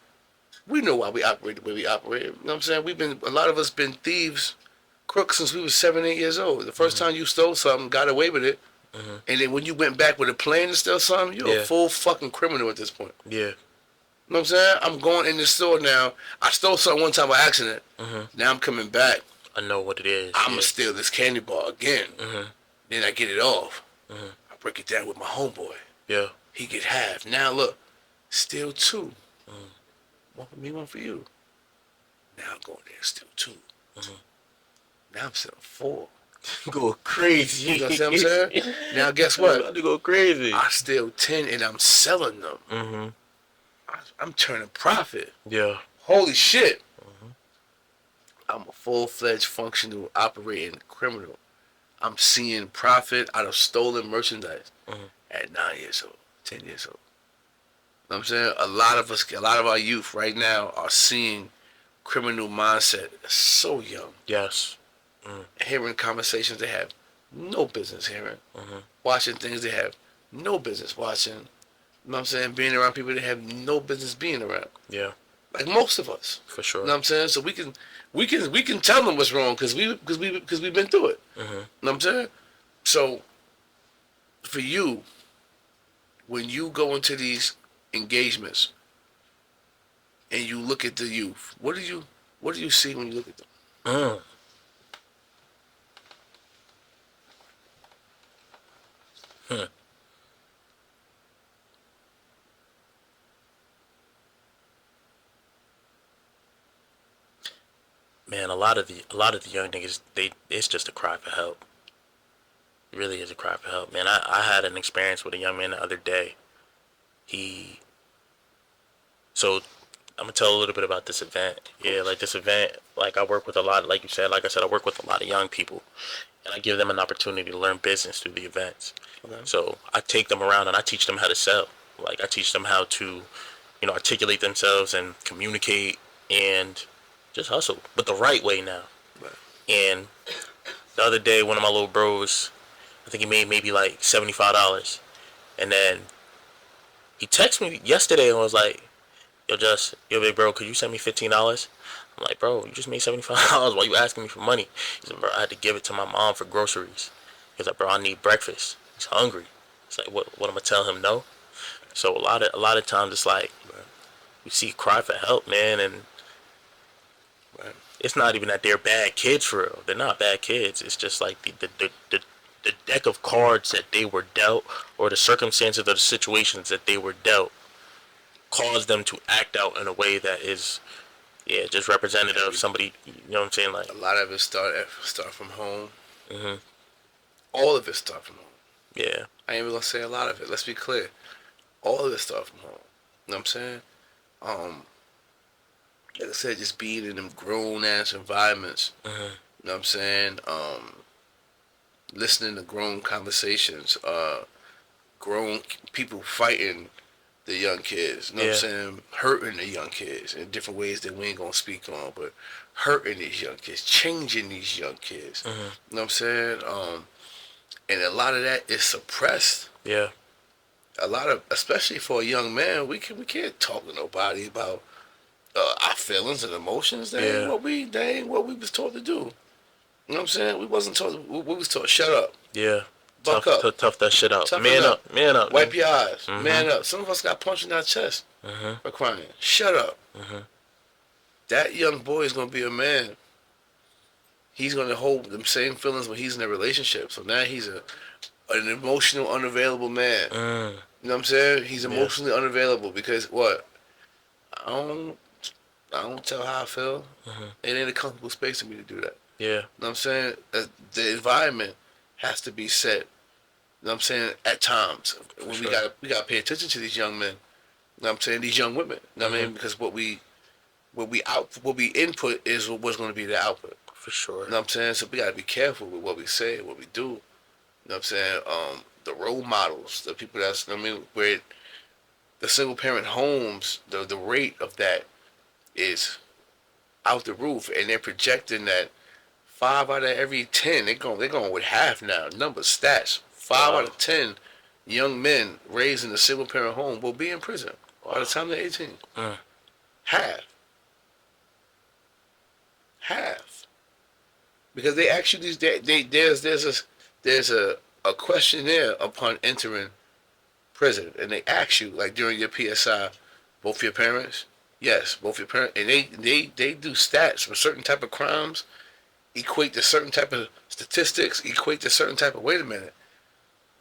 we know why we operate the way we operate. You know what I'm saying? A lot of us been thieves, crooks since we was 7, 8 years old. The first time you stole something, got away with it, and then when you went back with a plan to steal something, you're a full fucking criminal at this point. Yeah. You know what I'm saying? I'm going in the store now. I stole something one time by accident. Now I'm coming back. I know what it is. I'm going to steal this candy bar again. Then I get it off. I break it down with my homeboy. Yeah. He get half. Now look, steal 2. One for me, one for you. Now I'm going there and steal 2. Now I'm stealing 4. Go crazy. You know what I'm saying? Now guess what? I'm about to go crazy. I steal 10 and I'm selling them. I'm turning profit. Yeah. Holy shit. I'm a full-fledged, functional, operating criminal. I'm seeing profit out of stolen merchandise at 9 years old, 10 years old. You know what I'm saying? A lot of our youth right now are seeing criminal mindset so young. Yes. Hearing conversations they have no business hearing. Watching things they have no business watching. You know what I'm saying? Being around people they have no business being around. Yeah. Like most of us. For sure. You know what I'm saying? So we can tell them what's wrong because we've been through it. You know what I'm saying? So for you, when you go into these engagements and you look at the youth, what do you see when you look at them? Mm. Hmm. Man, a lot of the young niggas, it's just a cry for help. It really is a cry for help, man. I had an experience with a young man the other day. So I'm gonna tell a little bit about this event. Yeah, like this event, like I work with a lot, like you said, like I said, I work with a lot of young people, and I give them an opportunity to learn business through the events. Okay. So I take them around and I teach them how to sell. Like I teach them how to, articulate themselves and communicate and just hustle, but the right way now. Right. And the other day, one of my little bros, I think he made maybe like $75, and then he texted me yesterday and was like, yo, big bro, could you send me $15? I'm like, bro, you just made $75. Why you asking me for money? He said, bro, I had to give it to my mom for groceries. He's like, bro, I need breakfast. He's hungry. It's like, what am I tell him? No. So a lot of times it's like, we see cry for help, man, and it's not even that they're bad kids for real. They're not bad kids. It's just like the deck of cards that they were dealt, or the circumstances or the situations that they were dealt, cause them to act out in a way that is, just representative of somebody. You know what I'm saying? Like a lot of it start from home. All of it start from home. Yeah. I ain't even gonna say a lot of it. Let's be clear. All of it start from home. You know what I'm saying? Like I said, just being in them grown ass environments. You know what I'm saying? Listening to grown conversations. Grown people fighting the young kids. You know what I'm saying? Hurting the young kids in different ways that we ain't gonna speak on, but hurting these young kids, changing these young kids. You know what I'm saying? And a lot of that is suppressed. Yeah. A lot of, especially for a young man, we can't talk to nobody about our feelings and emotions. That ain't what we was taught to do. You know what I'm saying? We wasn't taught. We was taught shut up. Yeah. Buck up. Tough that shit out. Toughen Man up. Man up. Wipe your eyes. Man up. Some of us got punched in our chest for crying. Shut up. That young boy is gonna be a man. He's gonna hold them same feelings when he's in a relationship. So now he's an emotional, unavailable man. You know what I'm saying? He's emotionally unavailable because what? I don't tell how I feel. It ain't a comfortable space for me to do that. Yeah. You know what I'm saying? The environment has to be set. You know what I'm saying? At times. When we gotta pay attention to these young men. You know what I'm saying? These young women. You know what I mean? Because what we input is what's gonna be the output. For sure. You know what I'm saying? So we gotta be careful with what we say, what we do. You know what I'm saying? The role models, the people where the single parent homes, the rate of that is out the roof, and they're projecting that 5 out of every 10, they're going with half now. Numbers, stats. 5 out of 10 young men raised in a single parent home will be in prison by the time they're 18. Half. Because they ask you these, there's a questionnaire upon entering prison, and they ask you, like during your PSI, both your parents? Yes, both your parents. And they do stats for certain type of crimes, equate to certain type of statistics, equate to certain type of, wait a minute.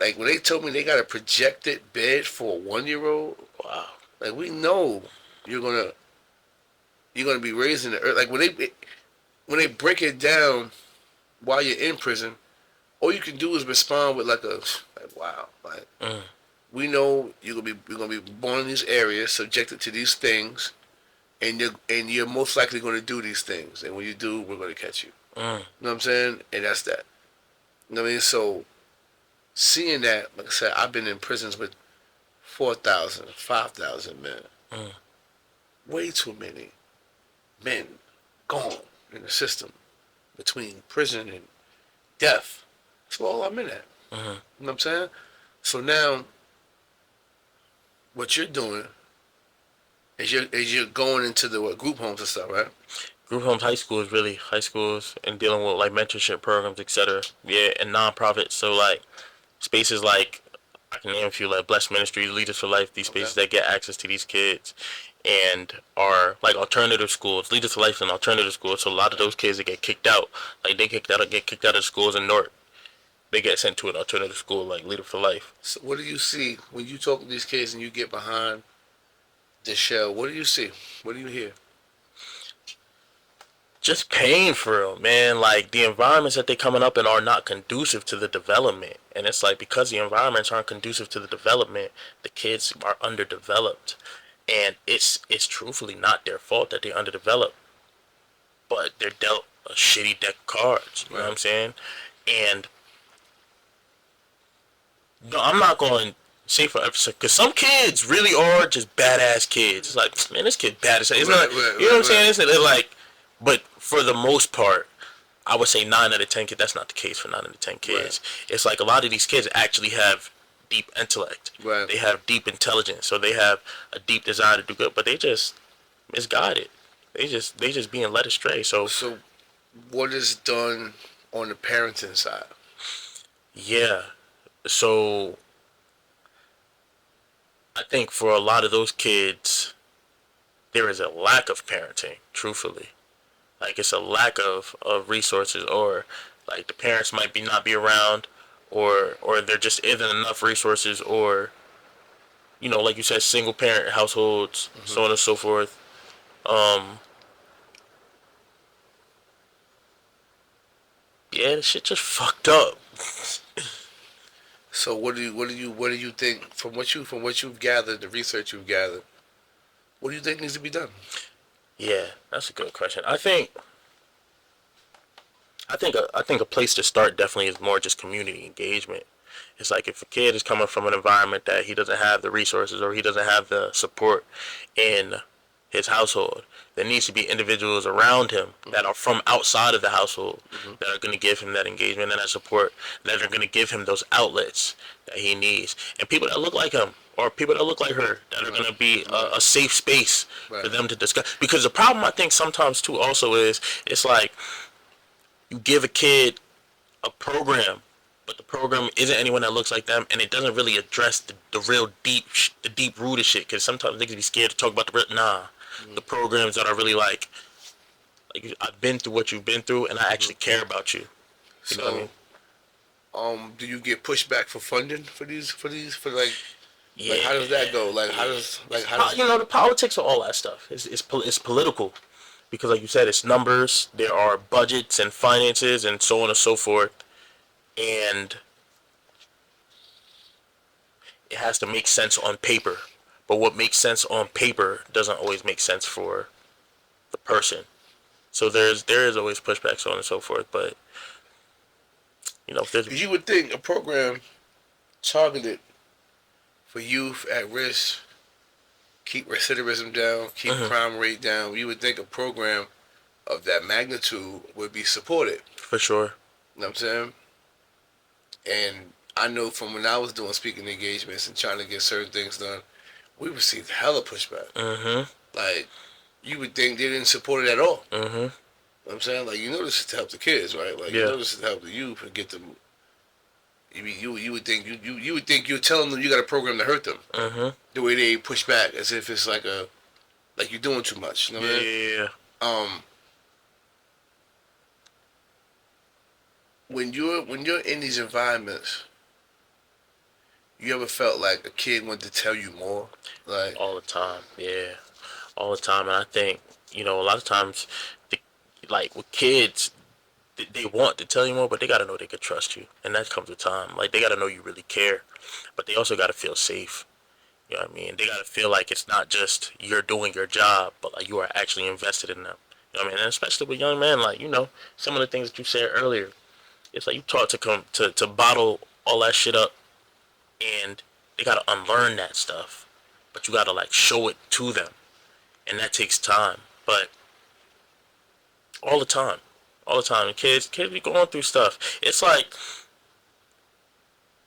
Like when they told me they got a projected bed for a 1-year-old, wow. Like we know you're gonna be raised in the earth. Like when they break it down while you're in prison, all you can do is respond with like wow. Like you're gonna be born in these areas, subjected to these things, and you're most likely gonna do these things. And when you do, we're gonna catch you. Mm. You know what I'm saying? And that's that. You know what I mean? So seeing that, like I said, I've been in prisons with 4,000, 5,000 men. Mm. Way too many men gone in the system between prison and death. That's all I'm in at. Mm-hmm. You know what I'm saying? So now, what you're doing is you're going into the group homes and stuff, right? Group homes, high schools, and dealing with like mentorship programs, etc. Yeah, and nonprofits. So like spaces like I can name a few like Blessed Ministries, Leaders for Life. These spaces that get access to these kids, and are like alternative schools. Leaders for Life is an alternative school. So a lot of those kids that get kicked out, like get kicked out of schools in North, they get sent to an alternative school like Leader for Life. So what do you see when you talk to these kids and you get behind the shell? What do you see? What do you hear? Just pain for real, man. Like the environments that they coming up in are not conducive to the development, and it's like because the environments aren't conducive to the development, the kids are underdeveloped, and it's truthfully not their fault that they're underdeveloped, but they're dealt a shitty deck of cards. You know what I'm saying? And no, I'm not going to say for episode because some kids really are just badass kids. It's like, man, this kid bad as hell. It's not, you know what I'm saying? It's like, but for the most part, I would say 9 out of 10 kids. That's not the case for 9 out of 10 kids. Right. It's like a lot of these kids actually have deep intellect. Right. They have deep intelligence, so they have a deep desire to do good, but they just misguided. They just being led astray. So what is done on the parenting side? Yeah. So I think for a lot of those kids, there is a lack of parenting, truthfully. Like it's a lack of resources, or like the parents might not be around, or there just isn't enough resources, or like you said, single parent households, so on and so forth. Yeah, this shit just fucked up. So what do you think from what you've gathered, the research you've gathered? What do you think needs to be done? Yeah, that's a good question. I think a place to start definitely is more just community engagement. It's like if a kid is coming from an environment that he doesn't have the resources or he doesn't have the support in his household, there needs to be individuals around him that are from outside of the household that are going to give him that engagement and that support, that are going to give him those outlets that he needs, and people that look like him or people that look like her that are going to be a safe space for them to discuss. Because the problem I think sometimes too also is it's like you give a kid a program, but the program isn't anyone that looks like them, and it doesn't really address the real deep rooted shit. Because sometimes niggas be scared to talk about the programs that are really like I've been through what you've been through, and I actually care about you. You know what I mean? Do you get pushback for funding for like? Yeah. Like how does that go? Like how does the politics of all that stuff? It's political, because like you said, it's numbers. There are budgets and finances and so on and so forth, and it has to make sense on paper. But what makes sense on paper doesn't always make sense for the person. So there is always pushback, so on and so forth. But if there's, you would think a program targeted for youth at risk, keep recidivism down, keep crime rate down. You would think a program of that magnitude would be supported. For sure. You know what I'm saying? And I know from when I was doing speaking engagements and trying to get certain things done, we received hella pushback. Like, you would think they didn't support it at all. You know what I'm saying? Like, this is to help the kids, right? Like, this is to help the youth and get them. You would think you would think you're telling them you got a program to hurt them. The way they push back, as if it's like you're doing too much. You know what I mean? Yeah. When you're in these environments, you ever felt like a kid wanted to tell you more? Like all the time, yeah, all the time. And I think a lot of times, like with kids, they want to tell you more, but they gotta know they could trust you, and that comes with time. Like they gotta know you really care, but they also gotta feel safe. You know what I mean? They gotta feel like it's not just you're doing your job, but like you are actually invested in them. You know what I mean? And especially with young men, like some of the things that you said earlier, it's like you taught to come to bottle all that shit up, and they gotta unlearn that stuff. But you gotta like show it to them, and that takes time. But all the time, all the time, kids be going through stuff. It's like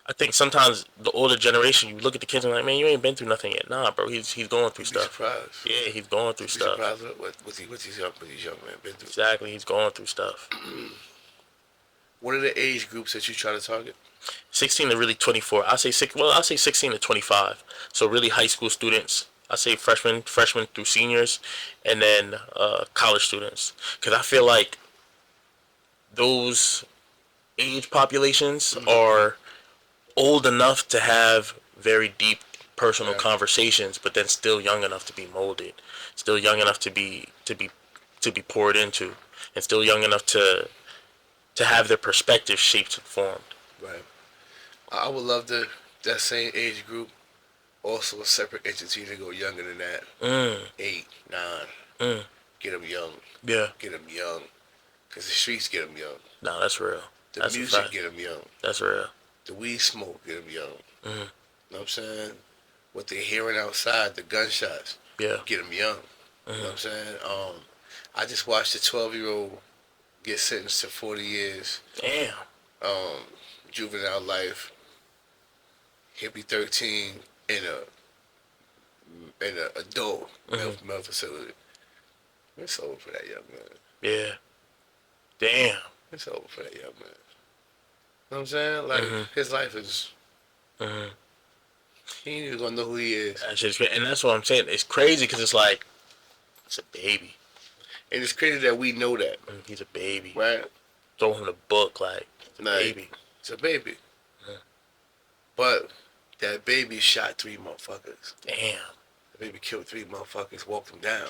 I think sometimes the older generation, you look at the kids and like, man, you ain't been through nothing yet. Nah, bro, he's going through You'd be stuff. surprised. Yeah, he's going through You'd be stuff. surprised what these young men been through. Exactly, he's going through stuff. What are the age groups that you try to target? 16 to really 24. I say 16 to 25. So really high school students. I say freshmen through seniors, and then college students. Because I feel like those age populations are old enough to have very deep personal conversations, but then still young enough to be molded, still young enough to be poured into, and still young enough to have their perspective shaped and formed. Right. I would love that same age group, also a separate entity to go younger than that. 8, 9. Get them young. Yeah. Get them young. Because the streets get them young. No, that's real. The That's music get them young. That's real. The weed smoke get them young. You know what I'm saying? What they're hearing outside, the gunshots, Yeah. get them young. You know what I'm saying? I just watched a 12-year-old get sentenced to 40 years. Damn. Juvenile life. He'll be 13 in a adult mental facility. It's over for that young man. Yeah. Damn. It's over for that young man. You know what I'm saying? Like, his life is... He ain't even gonna know who he is. That shit's crazy. And that's what I'm saying. It's crazy because it's like, it's a baby. And it's crazy that we know that. He's a baby. Right? Throw him the book like, it's a baby. It's a baby. But that baby shot 3 motherfuckers. Damn. The baby killed 3 motherfuckers, walked them down.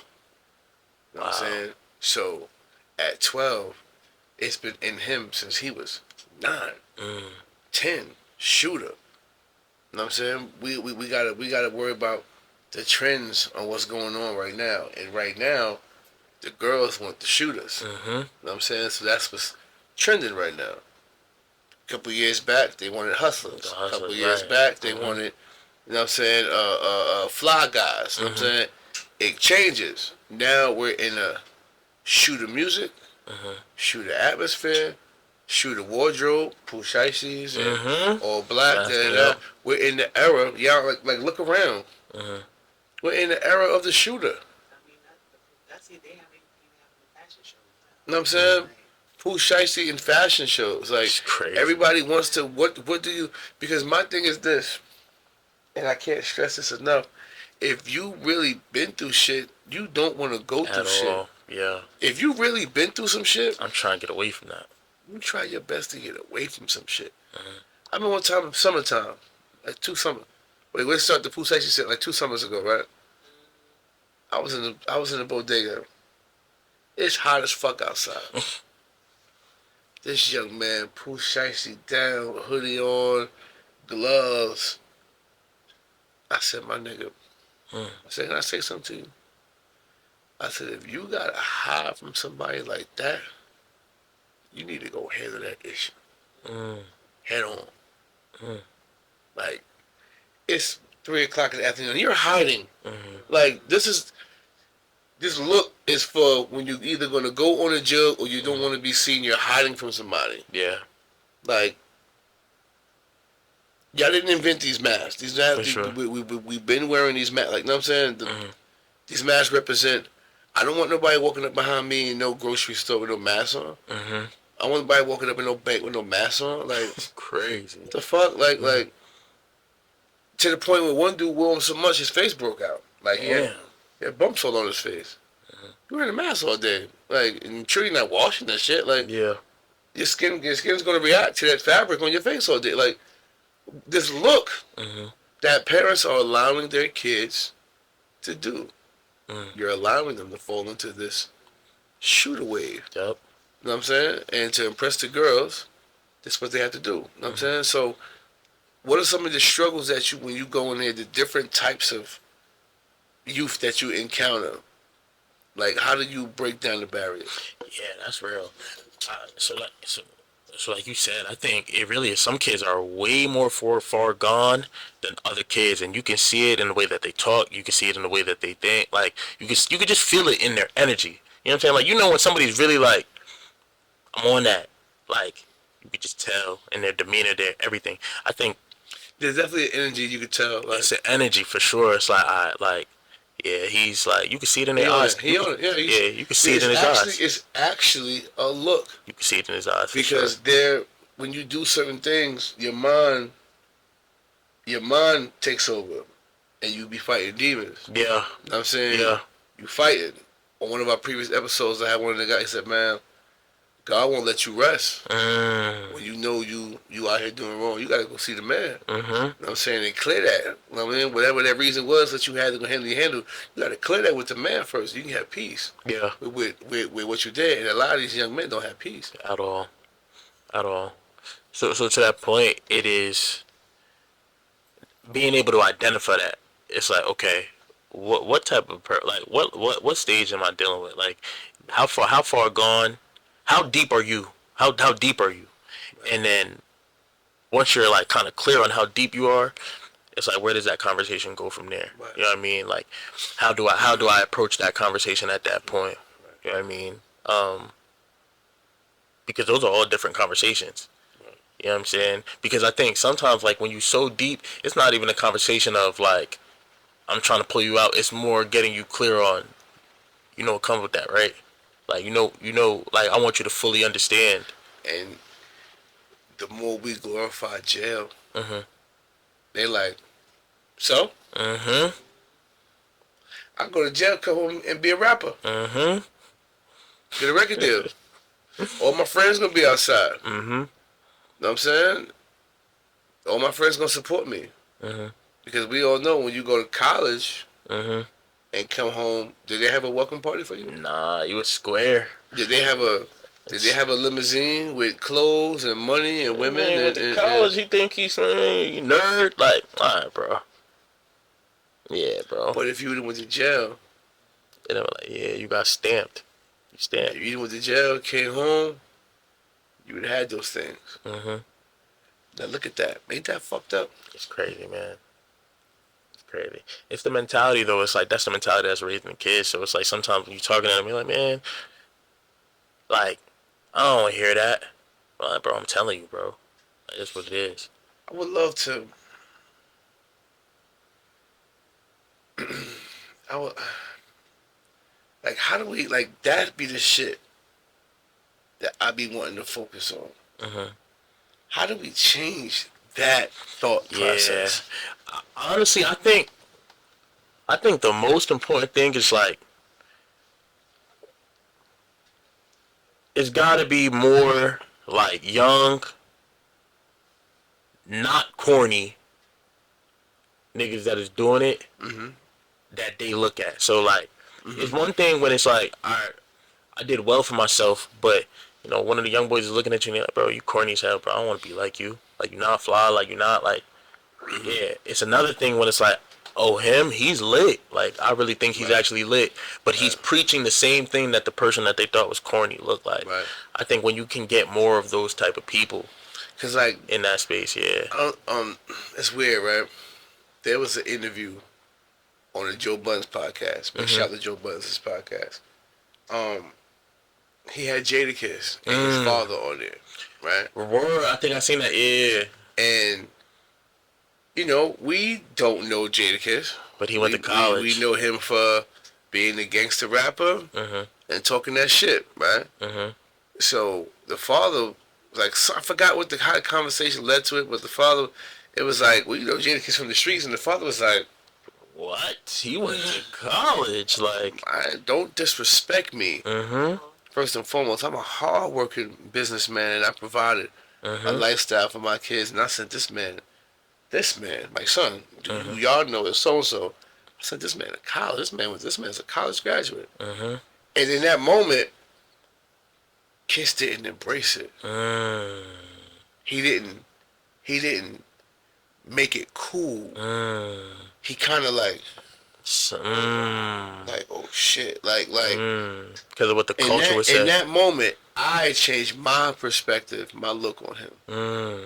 You know what Wow. I'm saying? So, at 12, it's been in him since he was 9, 10, shooter. You know what I'm saying? We gotta worry about the trends on what's going on right now. And right now, the girls want the shooters. You know what I'm saying? So that's what's trending right now. A couple years back, they wanted hustlers. A couple years back, they wanted, you know what I'm saying, fly guys. You know what I'm saying? It changes. Now we're in a shooter music, shooter atmosphere, shooter wardrobe, pool shiesties, and all black. We're in the era, y'all, like look around. We're in the era of the shooter. I mean, that's it. They have even fashion shows now. You know what I'm saying? Pool shiesty and fashion shows. Like, It's crazy. everybody wants to, what do you, because my thing is this, and I can't stress this enough, if you really been through shit, you don't want to go through shit. Yeah. If you really been through some shit, I'm trying to get away from that. you try your best to get away from some shit. I remember one time, summertime, like 2 summers. Wait, we started the pool shiesty shit like 2 summers ago, right? I was in the bodega. It's hot as fuck outside. This young man, pool shiesty down, hoodie on, gloves. I said, my nigga, I said, can I say something to you? I said, if you gotta hide from somebody like that, you need to go handle that issue. Head on. Like, it's 3 o'clock in the afternoon. You're hiding. Like, this look is for when you're either gonna go on a jug or you don't want to be seen. You're hiding from somebody. Yeah. Like, y'all didn't invent these masks. These masks, sure. we've been wearing these masks. Like, you know what I'm saying? These masks represent, I don't want nobody walking up behind me in no grocery store with no mask on. I want nobody walking up in no bank with no mask on. Like, Crazy. what the fuck? Like, to the point where one dude wore him so much his face broke out. Like, he had bumps all on his face. You wearing a mask all day. Like, and sure you're not washing that shit. Like, Yeah. your skin's gonna react to that fabric on your face all day. Like, this look that parents are allowing their kids to do. You're allowing them to fall into this shooter wave. Yep. You know know what I'm saying? And to impress the girls, that's what they have to do. You know what I'm saying? So, what are some of the struggles that you, when you go in there, the different types of youth that you encounter? Like, how do you break down the barriers? Yeah, that's real. So like you said, I think it really is. Some kids are way more far gone than other kids, and you can see it in the way that they talk. You can see it in the way that they think. Like you can just feel it in their energy. You know what I'm saying? Like when somebody's really like, I'm on that. Like you can just tell in their demeanor, their everything. I think There's definitely an energy you could tell. Like, it's an energy for sure. It's like yeah, he's like you can see it in their eyes. He on it. Yeah, You can see it in his eyes. It's actually a look. You can see it in his eyes for Because sure. when you do certain things, your mind takes over, and you be fighting demons. Yeah. You know what I'm saying? Yeah. You fighting. On one of our previous episodes, I had one of the guys. He said, "Man, God won't let you rest. When you know you out here doing wrong, you gotta go see the man." You know what I'm saying? And clear that. You know what I mean? Whatever that reason was that you had to go handle, you gotta clear that with the man first. You can have peace. Yeah. With what you did. And a lot of these young men don't have peace. At all. So to that point, it is being able to identify that. It's like, okay, what type of what stage am I dealing with? Like, how far gone? How deep are you? How deep are you? Right. And then once you're like kind of clear on how deep you are, it's like, where does that conversation go from there? Right. You know what I mean? Like, how do I approach that conversation at that point? Right. You know what I mean? Because those are all different conversations. Right. You know what I'm saying? Because I think sometimes, like, when you're so deep, it's not even a conversation of, like, I'm trying to pull you out. It's more getting you clear on, what comes with that, right? Like, like, I want you to fully understand. And the more we glorify jail, they like, so? I go to jail, come home and be a rapper. Get a record deal. All my friends gonna be outside. Know what I'm saying? All my friends gonna support me. Because we all know when you go to college and come home, did they have a welcome party for you? Nah, you was square. Did they have a limousine with clothes and money and women? Man, and, with the college, he think he's you nerd. Like, alright, bro. Yeah, bro. But if you would have went to jail, and I'm like, yeah, you got stamped. You stamped. If you went to jail, came home, you would have had those things. Now look at that. Ain't that fucked up? It's crazy, man. It's crazy. It's the mentality, though. It's like, that's the mentality that's raising the kids. So it's like, sometimes when you're talking to them, you're like, man, like, I don't want to hear that. But like, bro, I'm telling you, bro. Like, that's what it is. I would love to. Like, how do we, like, that be the shit that I be wanting to focus on. How do we change that thought process? Yeah. Honestly, I think the most important thing is, like, it's gotta be more, like, young, not corny niggas that is doing it that they look at. So, like, it's one thing when it's like, alright, I did well for myself, but, one of the young boys is looking at you and they're like, bro, you corny as hell, bro. I don't want to be like you. Like, you're not fly, like, you're not, like, yeah. It's another thing when it's like, oh, he's lit. Like, I really think he's actually lit. But he's preaching the same thing that the person that they thought was corny looked like. Right. I think when you can get more of those type of people, cause like in that space, yeah. It's weird, right? There was an interview on the Joe Budden's podcast. Shout out to Joe Budden's podcast. He had Jadakiss and his father on there, right? I think I seen that, yeah. And we don't know Jadakiss, but he went to college. We know him for being a gangster rapper and talking that shit, right? So the father, like, I forgot how the conversation led to it, but the father, it was like, well, Jadakiss from the streets, and the father was like, what? He went to college, like, don't disrespect me. First and foremost, I'm a hard-working businessman, and I provided a lifestyle for my kids, and I said, this man, my son, who y'all know is so-and-so, I said, this man in college, this man's a college graduate. And in that moment, Kiss didn't embrace it. He didn't make it cool. He kind of like oh shit, like because of what the culture was saying. In that moment, I changed my perspective, my look on him.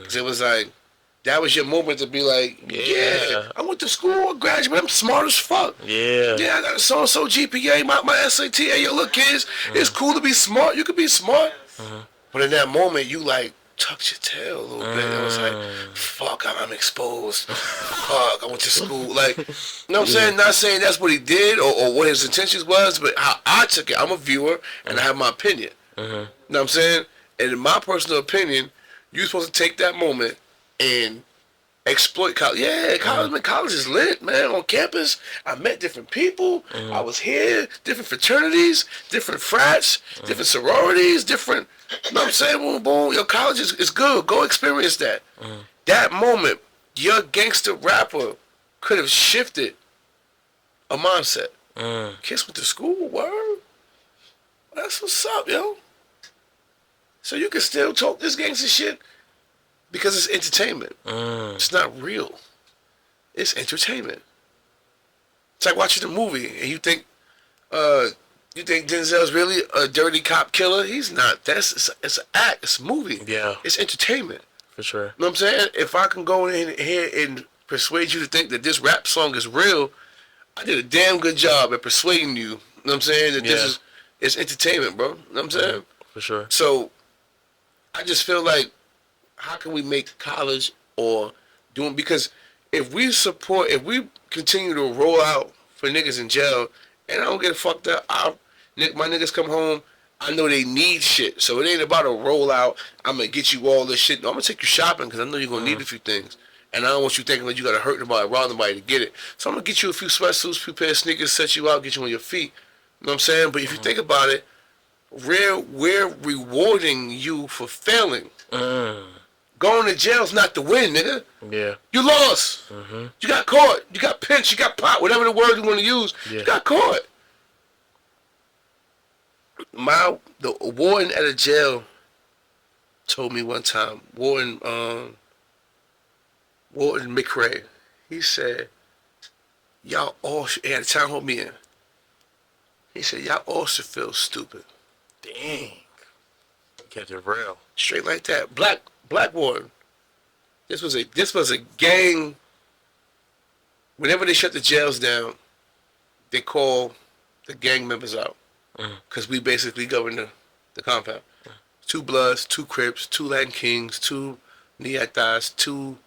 Cause it was like, that was your moment to be like, yeah, I went to school, I graduated, I'm smart as fuck. Yeah, I got a so-and-so GPA, my SAT. Hey, yo, look, kids, it's cool to be smart. You can be smart. But in that moment, you like tucked your tail a little bit. It was like, fuck, I'm exposed. Fuck, I went to school. Like, you know what I'm saying? Not saying that's what he did or what his intentions was, but how I took it. I'm a viewer, and I have my opinion. You know what I'm saying? And in my personal opinion, you're supposed to take that moment and exploit college. Yeah, college is lit, man. On campus, I met different people. I was here, different fraternities, different frats, different sororities, different. You know what I'm saying? Boom, boom. Your college is good. Go experience that. That moment, your gangster rapper could have shifted a mindset. Kids went to school, word. That's what's up, yo. So you can still talk this gangster shit because it's entertainment. It's not real. It's entertainment. It's like watching a movie and you think Denzel's really a dirty cop killer? He's not. It's an act. It's a movie. Yeah. It's entertainment. For sure. You know what I'm saying? If I can go in here and persuade you to think that this rap song is real, I did a damn good job at persuading you. You know what I'm saying? That it's entertainment, bro. You know what I'm saying? For sure. So I just feel like, how can we make college or doing, because if we continue to roll out for niggas in jail, and I don't get fucked up, my niggas come home, I know they need shit. So it ain't about a rollout, I'm going to get you all this shit. No, I'm going to take you shopping because I know you're going to need a few things. And I don't want you thinking that you got to hurt nobody, rob nobody to get it. So I'm going to get you a few sweatsuits, a few pair of sneakers, set you out, get you on your feet. You know what I'm saying? But if you think about it, we're rewarding you for failing. Going to jail is not the win, nigga. Yeah. You lost. You got caught. You got pinched. You got popped. Whatever the word you want to use. You got caught. The warden at a jail told me one time, Warden McRae, he said, y'all all should, he had a town hall meeting. He said, y'all all should feel stupid. Dang. Kept it real. Straight like that. Black warden. This was a gang. Whenever they shut the jails down, they call the gang members out. Because we basically govern the compound. 2 Bloods, 2 Crips, 2 Latin Kings, 2 Nietas, 2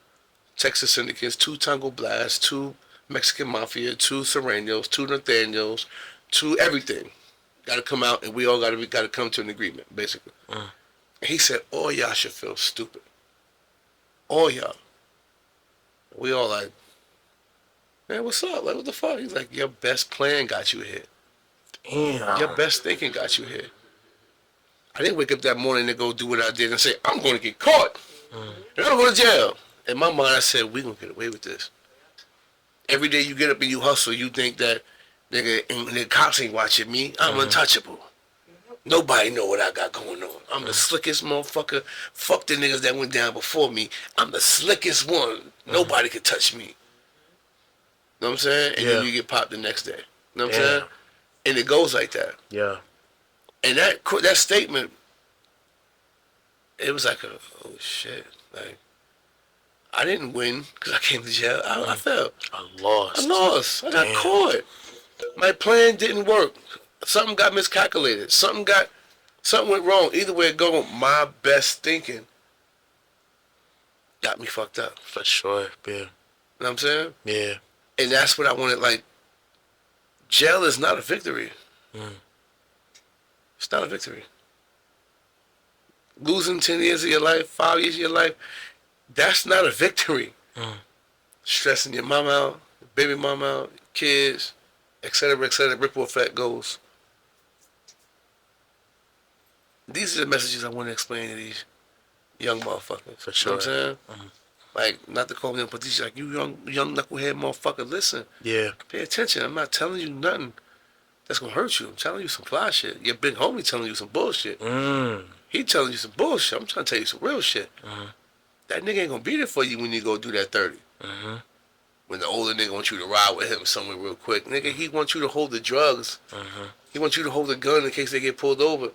Texas Syndicates, 2 Tango Blasts, 2 Mexican Mafia, 2 Serranos, 2 Nathaniels, 2 everything. Got to come out, and we all got to come to an agreement, basically. And he said, all y'all should feel stupid. All y'all. We all like, man, what's up? Like, what the fuck? He's like, your best plan got you here. Damn. Your best thinking got you here. I didn't wake up that morning and go do what I did and say, I'm going to get caught. And I'm going to jail. In my mind, I said, we're going to get away with this. Every day you get up and you hustle, you think that, nigga, and the cops ain't watching me. I'm untouchable. Nobody know what I got going on. I'm the slickest motherfucker. Fuck the niggas that went down before me. I'm the slickest one. Nobody can touch me. Know what I'm saying? And then you get popped the next day. Know what I'm saying? And it goes like that. Yeah. And that statement, it was like, oh shit. Like, I didn't win because I came to jail. I fell. I lost. I got caught. My plan didn't work. Something got miscalculated. Something went wrong. Either way it go, my best thinking got me fucked up. For sure, yeah. You know what I'm saying? Yeah. And that's what I wanted. Like, jail is not a victory. It's not a victory. Losing 10 years of your life, 5 years of your life, that's not a victory. Stressing your mom out, baby mom out, kids, etc., ripple effect goes. These are the messages I want to explain to these young motherfuckers. For sure. You know what I'm saying? Like, not to call them, but these like, you young knucklehead motherfucker, listen. Yeah. Pay attention. I'm not telling you nothing that's gonna hurt you. I'm telling you some fly shit. Your big homie telling you some bullshit. He telling you some bullshit. I'm trying to tell you some real shit. That nigga ain't gonna be there for you when you go do that 30. When the older nigga wants you to ride with him somewhere real quick. Nigga, he wants you to hold the drugs. He wants you to hold the gun in case they get pulled over.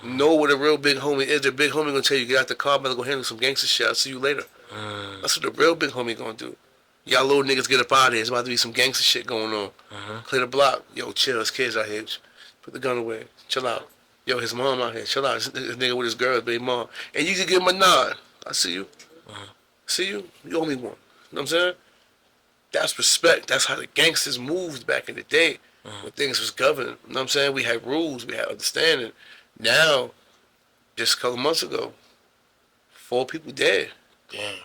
Know what a real big homie is. The big homie gonna tell you, get out the car, better go handle some gangster shit. I'll see you later. That's what the real big homie gonna do. Y'all little niggas get up out of here. There's about to be some gangster shit going on. Clear the block. Yo, chill. There's kids out here. Put the gun away. Chill out. Yo, his mom out here. Chill out. This nigga with his girl, baby mom. And you can give him a nod. I see you. See you. You owe me one. You know what I'm saying? That's respect. That's how the gangsters moved back in the day when things was governed. You know what I'm saying? We had rules. We had understanding. Now, just a couple months ago, 4 people dead. Damn.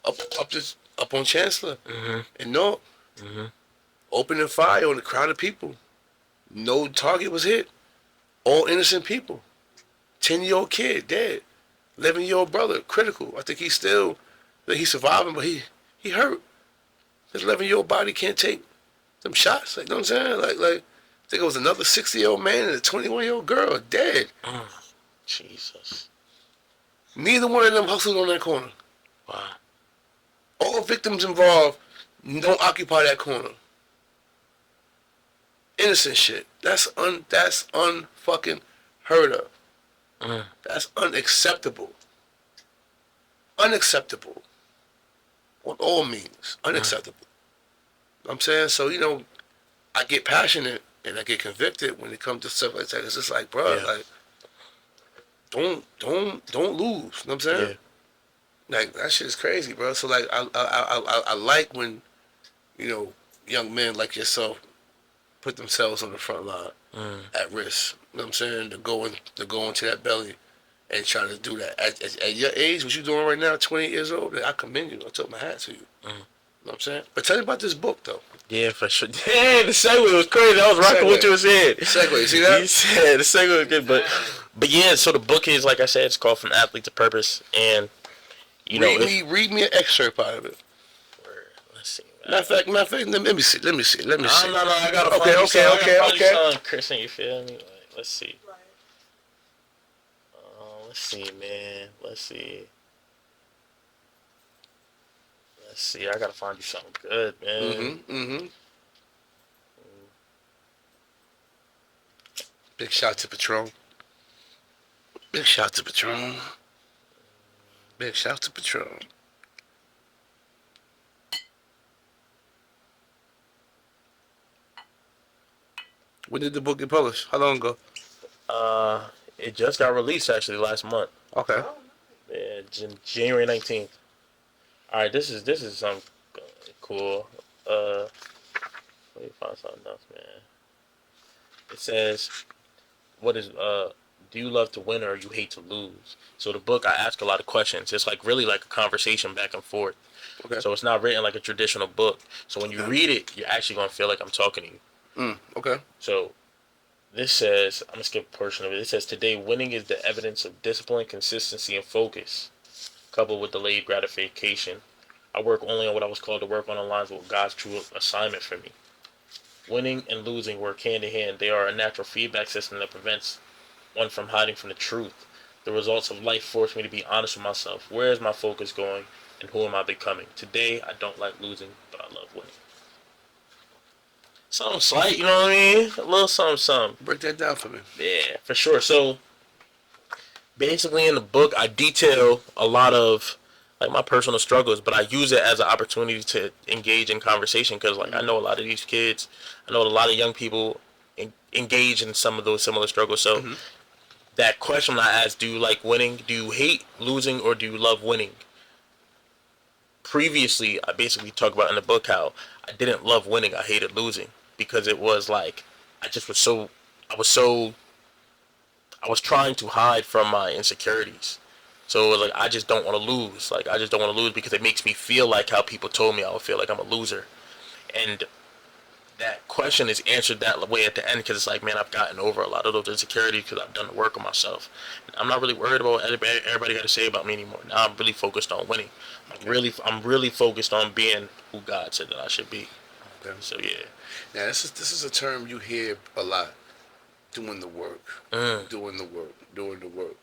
Up on Chancellor. And no. Opening fire on a crowd of people. No target was hit. All innocent people. 10-year-old kid dead. 11-year-old brother critical. I think he's surviving, but he hurt. His 11-year-old body can't take them shots. Like, you know what I'm saying? Like I think it was another 60-year-old man and a 21-year-old girl dead. Jesus. Neither one of them hustled on that corner. Wow. All victims involved don't occupy that corner. Innocent shit. That's unfucking heard of. That's unacceptable. Unacceptable. On all means. Unacceptable. You know what I'm saying? So, you know, I get passionate and I get convicted when it comes to stuff like that. It's just like, bro, like, don't lose. You know what I'm saying? Yeah. Like, that shit is crazy, bro. So, like, I like when, you know, young men like yourself put themselves on the front line at risk. You know what I'm saying? To go into that belly and try to do that. At your age, what you doing right now, 28 years old, I commend you. I took my hat to you. You know what I'm saying? But tell me about this book, though. Yeah, for sure. Damn, the segue was crazy. I was rocking what you were saying. Segue, you see that? You said the segue was good, but yeah. So the book is, like I said, it's called From Athlete to Purpose, and you know, read me an excerpt out of it. Let's see. Matter of fact, let me see. No, I gotta Okay. Christian, you feel me? Like, let's see. Let's see, man. Let's see. I gotta find you something good, man. Big shout to Patron. Big shout to Patron. Big shout to Patron. When did the book get published? How long ago? It just got released actually last month. Okay. Yeah, January 19th. All right, this is something cool. Let me find something else, man. It says, "What is do you love to win or you hate to lose?" So the book, I ask a lot of questions. It's like really like a conversation back and forth. Okay. So it's not written like a traditional book. So when you read it, you're actually gonna feel like I'm talking to you. Okay. So this says, I'm gonna skip a portion of it. It says, "Today, winning is the evidence of discipline, consistency, and focus, coupled with delayed gratification. I work only on what I was called to work on aligns with God's true assignment for me. Winning and losing work hand in hand. They are a natural feedback system that prevents one from hiding from the truth. The results of life force me to be honest with myself. Where is my focus going, and who am I becoming? Today, I don't like losing, but I love winning." Something slight, you know what I mean? A little something. Break that down for me. Yeah, for sure. So, basically in the book, I detail a lot of like my personal struggles, but I use it as an opportunity to engage in conversation because, like, I know a lot of these kids, I know a lot of young people engage in some of those similar struggles. So, that question I asked, do you like winning? Do you hate losing, or do you love winning? Previously, I basically talk about in the book how I didn't love winning. I hated losing because it was like I was trying to hide from my insecurities. So it was like, I just don't want to lose. Like, I just don't want to lose because it makes me feel like how people told me I would feel, like I'm a loser. And that question is answered that way at the end because it's like, man, I've gotten over a lot of those insecurities because I've done the work on myself. I'm not really worried about what everybody got to say about me anymore. Now I'm really focused on winning. I'm really focused on being who God said that I should be. Okay. So yeah. Now this is a term you hear a lot. Doing the work. Doing the work.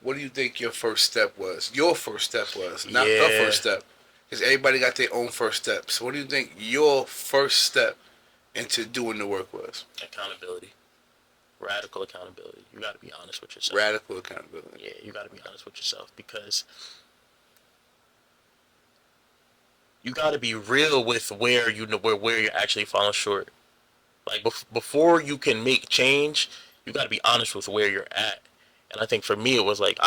what do you think your first step was? Your first step was, not the Yeah. first step. Because everybody got their own first step. So what do you think your first step into doing the work was? Accountability. Radical accountability. You got to be honest with yourself. Radical accountability. Yeah, you got to be honest with yourself because you got to be real with where where you're actually falling short. Like before you can make change, you got to be honest with where you're at. And I think for me it was like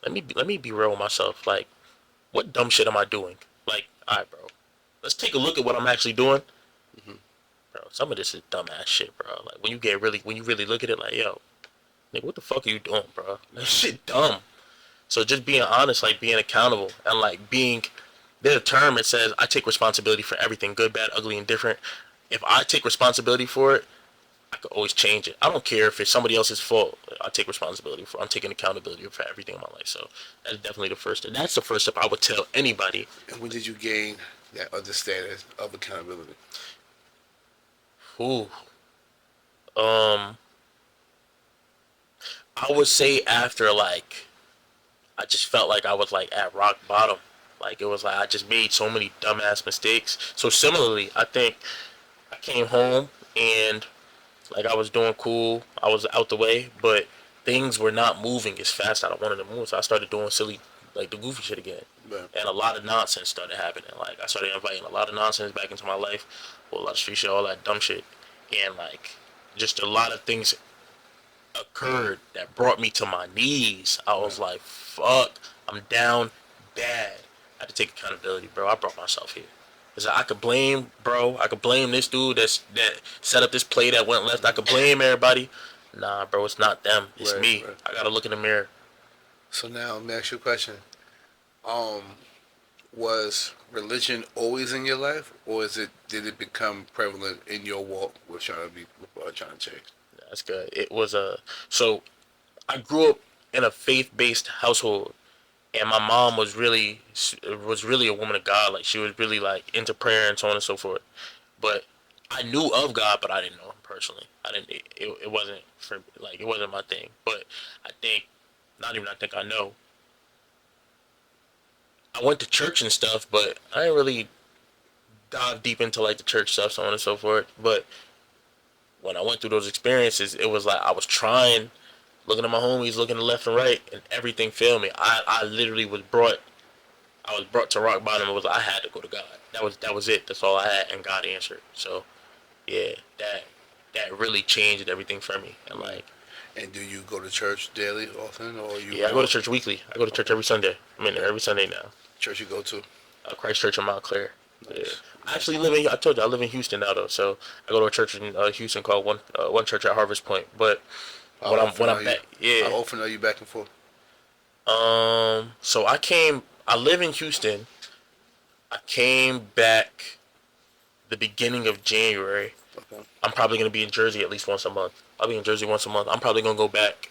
let me be real with myself. Like what dumb shit am I doing? Like, alright, bro. Let's take a look at what I'm actually doing. Mm-hmm. Bro, some of this is dumbass shit, bro. Like when you really look at it, like, yo, nigga, what the fuck are you doing, bro? That shit dumb. So just being honest, like being accountable, and like being, there's a term that says I take responsibility for everything, good, bad, ugly, and different. If I take responsibility for it, I could always change it. I don't care if it's somebody else's fault. I take responsibility for. I'm taking accountability for everything in my life. So that's definitely the first step. That's the first step I would tell anybody. And when did you gain that understanding of accountability? Ooh. I would say after like I just felt like I was like at rock bottom. Like it was like I just made so many dumbass mistakes. So similarly, I think I came home and like I was doing cool. I was out the way, but things were not moving as fast as I wanted to move. So I started doing silly, like the goofy shit again. Right. And a lot of nonsense started happening. Like I started inviting a lot of nonsense back into my life, a lot of street shit, all that dumb shit, and like just a lot of things occurred that brought me to my knees. I was like, fuck, I'm down bad. I had to take accountability, bro. I brought myself here. Cause I could blame, bro. I could blame this dude that set up this play that went left. I could blame everybody. Nah, bro, it's not them. It's Right, me. right. I gotta look in the mirror. So now let me ask you a question. Was religion always in your life, or did it become prevalent in your walk with trying to change? That's good. It was so I grew up in a faith-based household, and my mom was really a woman of God. Like she was really like into prayer and so on and so forth. But I knew of God, but I didn't know him personally. I didn't. It wasn't for like it wasn't my thing. But I think, not even I think I know. I went to church and stuff, but I didn't really dive deep into like the church stuff, so on and so forth. But when I went through those experiences, it was like I was trying, looking at my homies, looking to left and right, and everything failed me. I literally I was brought to rock bottom. It was I had to go to God. That was it. That's all I had, and God answered. So yeah, that really changed everything for me. And like, And do you go to church daily, often, or you? yeah, I go to church weekly. I go to church every Sunday. I'm in there every Sunday now. Church you go to? Christ Church in Montclair. Nice. Yeah. I actually live in. I told you I live in Houston now though. So I go to a church in Houston called One Church at Harvest Point. But when I'm back, yeah. How often are you back and forth? So I live in Houston. I came back the beginning of January. Okay. I'm probably gonna be in Jersey at least once a month. I'll be in Jersey once a month. I'm probably gonna go back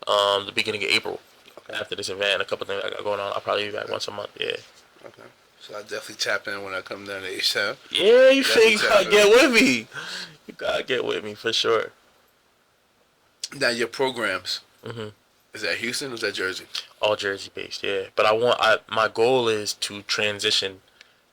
the beginning of April. Okay. After this event, a couple things I got going on. I'll probably be back once a month. Yeah. Okay. So I definitely tap in when I come down to H-Town. Yeah, you Definitely think you gotta tap get in. with me. You gotta get with me for sure. Now your programs. Mhm. Is that Houston or is that Jersey? All Jersey based, yeah. But my goal is to transition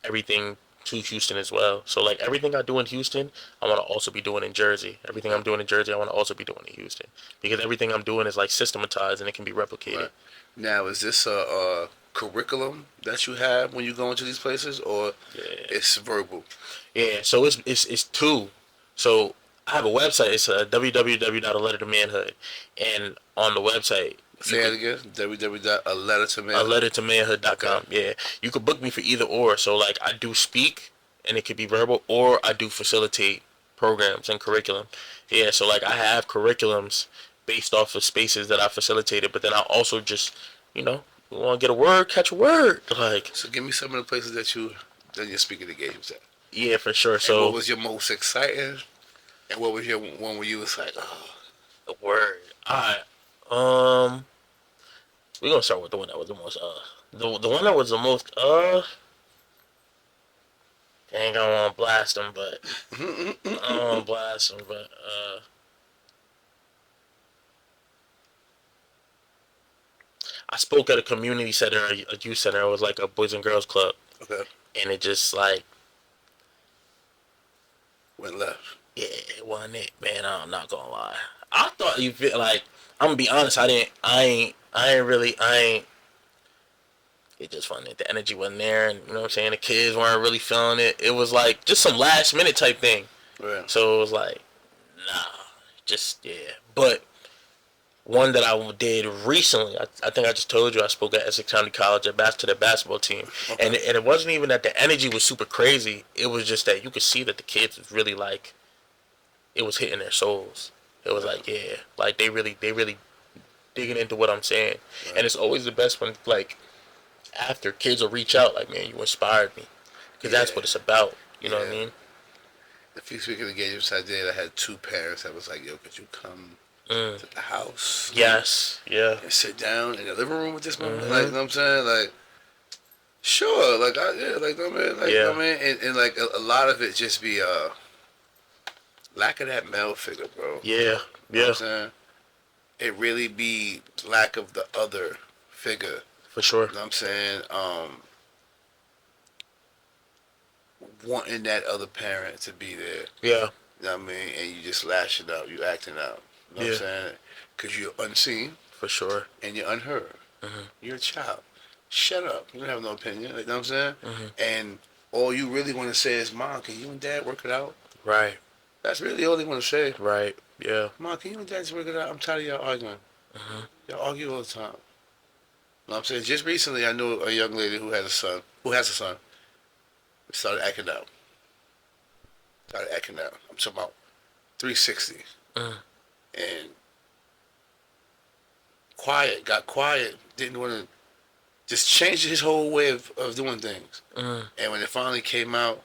everything to Houston as well. So like everything I do in Houston, I want to also be doing in Jersey. Everything I'm doing in Jersey, I want to also be doing in Houston because everything I'm doing is like systematized and it can be replicated. Right. Now, is this a curriculum that you have when you go into these places, or it's verbal? Yeah. So it's two. So I have a website. It's www.alettertomanhood, and on the website. Say it again. www.alettertomanhood. alettertomanhood.com. Yeah, you could book me for either or. So like I do speak, and it could be verbal, or I do facilitate programs and curriculum. Yeah, so like I have curriculums based off of spaces that I facilitated, but then I also just, you want to get a word, catch a word. Like, So give me some of the places that you're speaking engagements at. yeah, for sure. And So what was your most exciting? And what was your one where you was like, oh, the word. Alright. We're gonna start with the one that was the most the one that was the most dang, I don't wanna blast him, but I spoke at a community center, a youth center. It was like a boys and girls club, Okay. and it just like, Went left. yeah, it wasn't it, man. I'm not gonna lie. I thought you feel like, I'm gonna be honest. I ain't. It just wasn't. The energy wasn't there, and you know what I'm saying. The kids weren't really feeling it. It was like just some last minute type thing. Right. So it was like, nah, just yeah. But one that I did recently, I think I just told you I spoke at Essex County College to the basketball team, Okay. and it wasn't even that the energy was super crazy. It was just that you could see that the kids was really like, it was hitting their souls. It was like, yeah, like they really digging into what I'm saying, Right. and it's always the best when like after kids will reach out like, man, you inspired me, because that's what it's about. You know what I Yeah. mean? The few speaking engagements I did, I had 2 parents that was like, yo, could you come to the house? Yes. Yeah. And sit down in the living room with this mom? Mhm. Like, you know what I'm saying? Like, sure. Like, like, I mean, like, Yeah. I mean, and like, a lot of it just be, lack of that male figure, bro. Yeah. You know what Yeah. I'm saying? It really be lack of the other figure. For sure. You know what I'm saying? Wanting that other parent to be there. Yeah. You know what I mean? And you just lashing out. You acting out. You know what I'm Yeah. saying? Because you're unseen For sure. and you're unheard. Mm-hmm. You're a child. Shut up. You don't have no opinion. Like, you know what I'm saying? Mm-hmm. And all you really want to say is, Mom, can you and Dad work it out? Right. That's really all they want to say. Right. Yeah. Mom, can you and Dad just work it out? I'm tired of y'all arguing. Mm-hmm. Y'all argue all the time. You know what I'm saying? Just recently, I knew a young lady who has a son. Started acting out. I'm talking about 360. And got quiet, didn't want to, just changed his whole way of doing things. And when it finally came out,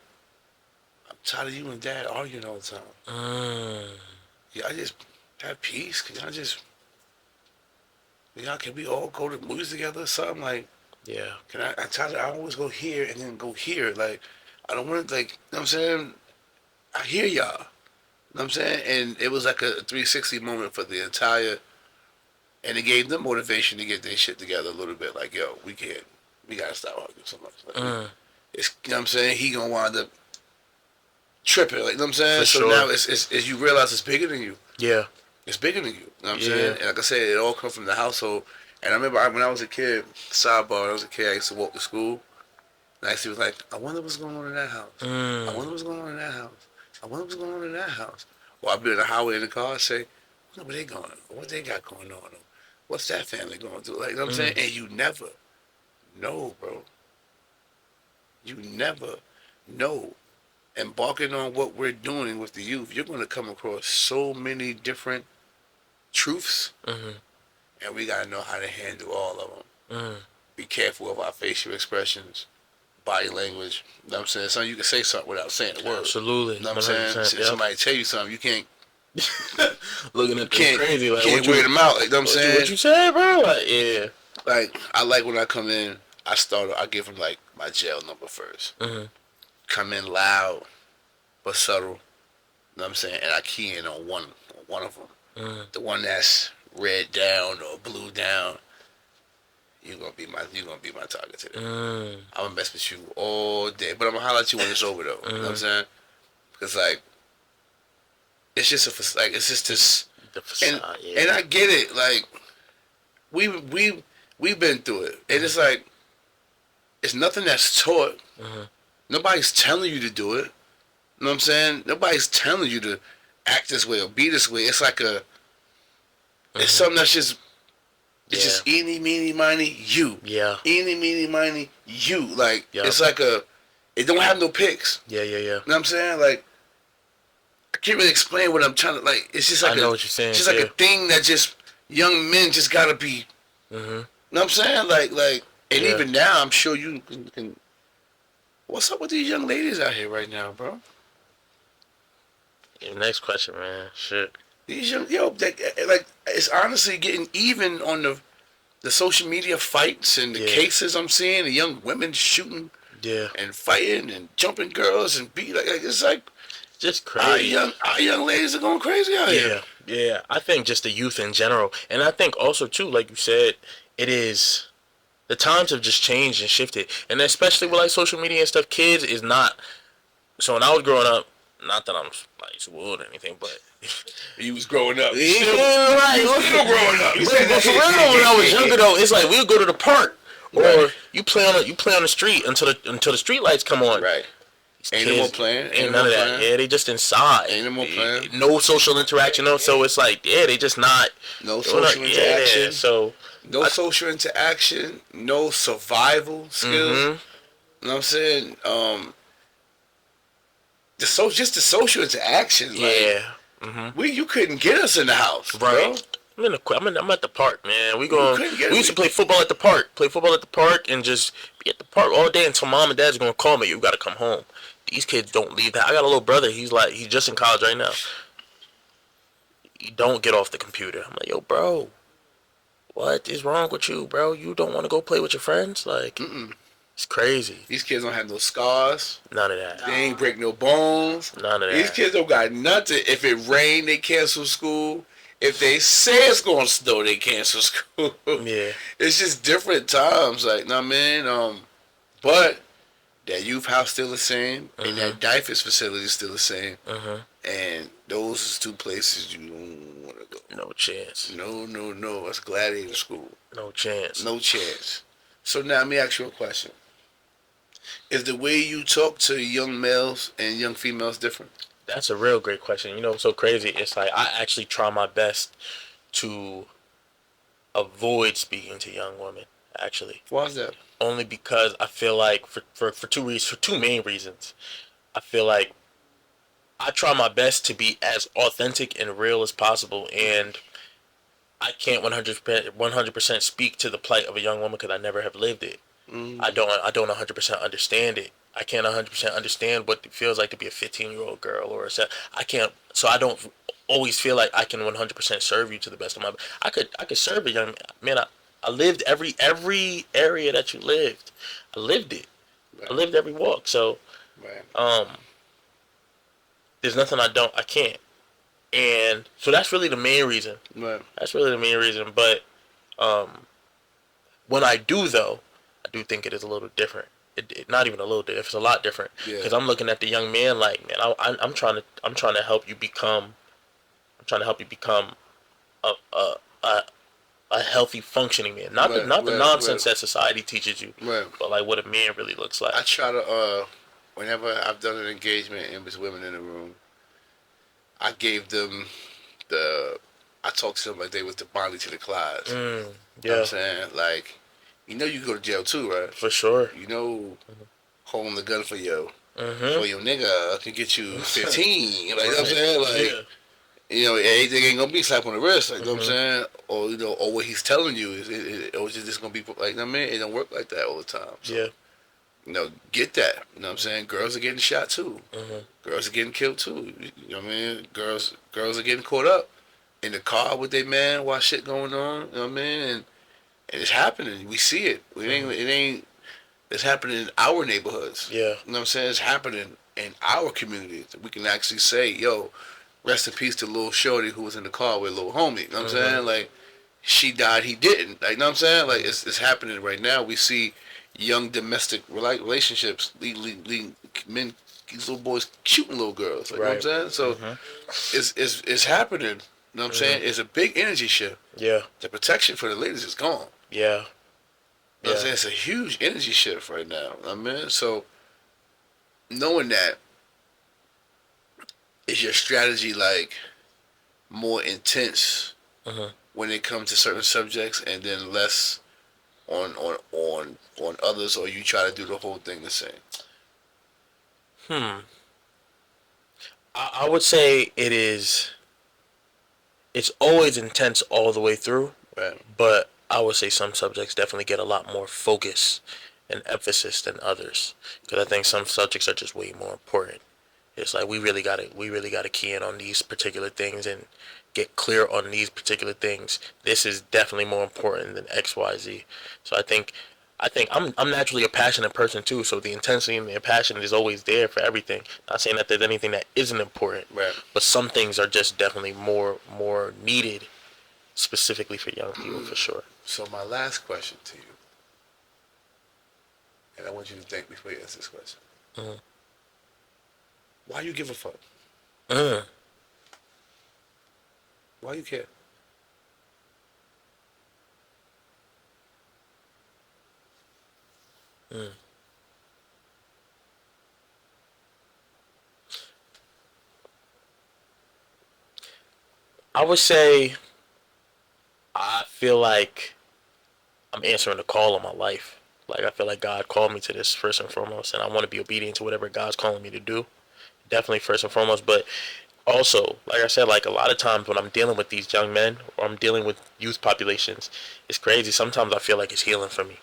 I'm tired of you and Dad arguing all the time. Y'all just have peace. Can we all go to movies together or something? Like, Yeah. I always go here and then go here. Like, I don't want to, like, you know what I'm saying? I hear y'all. You know what I'm saying? And it was like a 360 moment for the entire, and it gave them motivation to get their shit together a little bit. Like, yo, we gotta stop arguing so much. Like, it's, you know what I'm saying? He gonna wind up tripping. Like, you know what I'm saying? For So sure. now it's you realize it's bigger than you. Yeah. It's bigger than you. You know what I'm Yeah. saying? And like I said, it all comes from the household. And I remember when I was a kid, sidebar, when I was a kid, I used to walk to school. And I used to be like, I wonder what's going on in that house. I wonder what's going on in that house. I wonder what's going on in that house. Or I'd be on the highway in the car and say, I wonder where they going? What they got going on? What's that family going through? Like, you know what I'm saying? And you never know, bro. You never know. Embarking on what we're doing with the youth, you're going to come across so many different truths. And we got to know how to handle all of them. Be careful of our facial expressions, body language. You know what I'm saying? Something you can say something without saying a word. Absolutely. You know what I'm saying? Yep. Somebody tell you something, you can't Looking at them can't crazy. Like, can't wear them out. Like, you know what I'm saying? What you say, bro? Like, yeah. Like, I like when I come in, I give them like my jail number first. Come in loud but subtle. You know what I'm saying? And I key in on one of them. The one that's red down or blue down. You're gonna be my target today. I'm gonna mess with you all day, but I'm gonna holler at you when it's over though. You know what I'm saying? Because like, it's just this. The facade, And I get it. Like, we've been through it, and it's like, it's nothing that's taught. Nobody's telling you to do it. You know what I'm saying? Nobody's telling you to act this way or be this way. It's like it's something that's just, it's just eeny, meeny, miny, you. Yeah. Eeny, meeny, miny, you. Like, Yeah. it's like it don't have no picks. Yeah. You know what I'm saying? Like, I can't really explain what I'm trying to, like, it's just like I know what you're saying. it's just like a thing that just, young men just gotta be, you know what I'm saying? Like, and Yeah. even now, I'm sure you can, what's up with these young ladies out here right now, bro? Yeah, next question, man. Shit. These young, like, it's honestly getting even on the social media fights and the cases I'm seeing, the young women shooting and fighting and jumping girls and like it's like, just crazy. Our young ladies are going crazy out here. Yeah. I think just the youth in general, and I think also too, like you said, it is. The times have just changed and shifted, and especially with like social media and stuff. Kids is not. So when I was growing up, not that I'm like spoiled or anything, but You was growing up. yeah, right. You still growing up. But for real, when I was younger though, it's like we would go to the park, or Right. you play on the street until the street lights come on. Right. Ain't no more playing. Ain't none of that. Yeah, they just inside. Ain't no more playing. No social interaction. No, so it's like they just not. No social interaction. Yeah, so no social interaction. No survival skills. Mhm. You know what I'm saying? Just the social interaction. Yeah. Like, you couldn't get us in the house, Right. bro. I'm at the park, man. We couldn't get used me. to play football at the park. Play football at the park and just be at the park all day until mom and dad's gonna call me. You gotta come home. These kids don't leave that. I got a little brother. He's just in college right now. You don't get off the computer. I'm like, yo, bro, what is wrong with you, bro? You don't want to go play with your friends? Like, it's crazy. These kids don't have no scars. None of that. They ain't break no bones. None of that. These kids don't got nothing. If it rain, they cancel school. If they say it's gonna snow, they cancel school. Yeah. It's just different times. Like, know what I mean? But that youth house still the same, and that diapers facility is still the same. And those is two places you don't want to go. No chance. No. That's gladiator school. No chance. No chance. So now let me ask you a question. Is the way you talk to young males and young females different? That's a real great question. You know, so crazy. It's like I actually try my best to avoid speaking to young women. Actually, Why is that? only because I feel like for two main reasons. I feel like I try my best to be as authentic and real as possible, and I can't 100% speak to the plight of a young woman because I never have lived it. I don't 100% understand it. I can't 100% understand what it feels like to be a 15-year-old girl I can't. So I don't always feel like I can 100% serve you to the best of my. I could serve a young man. I lived every area that you lived. I lived it. Right. I lived every walk. So Right. there's nothing I can't. And so that's really the main reason. Right. That's really the main reason. But when I do though, I do think it is a little different. It not even a little different. It's a lot different. Because I'm looking at the young man like, man, I'm trying to help you become. I'm trying to help you become a healthy functioning man. Not the nonsense that society teaches you. Right. But like what a man really looks like. I try to whenever I've done an engagement and there's women in the room, I gave them I talked to them like they was the Bonnie to the Clydes. You know what I'm saying? Like, you know you can go to jail too, right? For sure. You know, holding the gun for your nigga can get you 15. You know what I'm saying? Like, you know, anything ain't gonna be slap on the wrist. Like, you know what I'm saying? Or, you know, or what he's telling you or is it just gonna be like, I mean, it don't work like that all the time. So, you know, get that. You know what I'm saying? Girls are getting shot too. Girls are getting killed too. You know what I mean? Girls are getting caught up in the car with their man while shit going on. You know what I mean? And it's happening. We see it. It's happening in our neighborhoods. Yeah. You know what I'm saying? It's happening in our communities. We can actually say, yo, rest in peace to little shorty who was in the car with little homie. You know what I'm saying? Like, she died, he didn't. Like, you know what I'm saying? Like, it's happening right now. We see young domestic relationships leading men, these little boys shooting little girls. Like, you know what I'm saying? So it's happening. You know what I'm saying? It's a big energy shift. Yeah. The protection for the ladies is gone. Yeah. You know what I'm saying? It's a huge energy shift right now. I mean, so knowing that, is your strategy like more intense when it comes to certain subjects and then less on others, or you try to do the whole thing the same? I would say it's always intense all the way through. Right. But I would say some subjects definitely get a lot more focus and emphasis than others, because I think some subjects are just way more important. It's like we really gotta key in on these particular things and get clear on these particular things. This is definitely more important than X, Y, Z. So I think I'm naturally a passionate person too. So the intensity and the passion is always there for everything. Not saying that there's anything that isn't important, Right. but some things are just definitely more needed, specifically for young people, for sure. So my last question to you, and I want you to think before you answer this question. Mhm. Why you give a fuck? Mm. Why you care? Mm. I would say I feel like I'm answering the call of my life. Like I feel like God called me to this first and foremost, and I want to be obedient to whatever God's calling me to do. Definitely first and foremost, but also, like I said, like a lot of times when I'm dealing with these young men or I'm dealing with youth populations, it's crazy. Sometimes I feel like it's healing for me.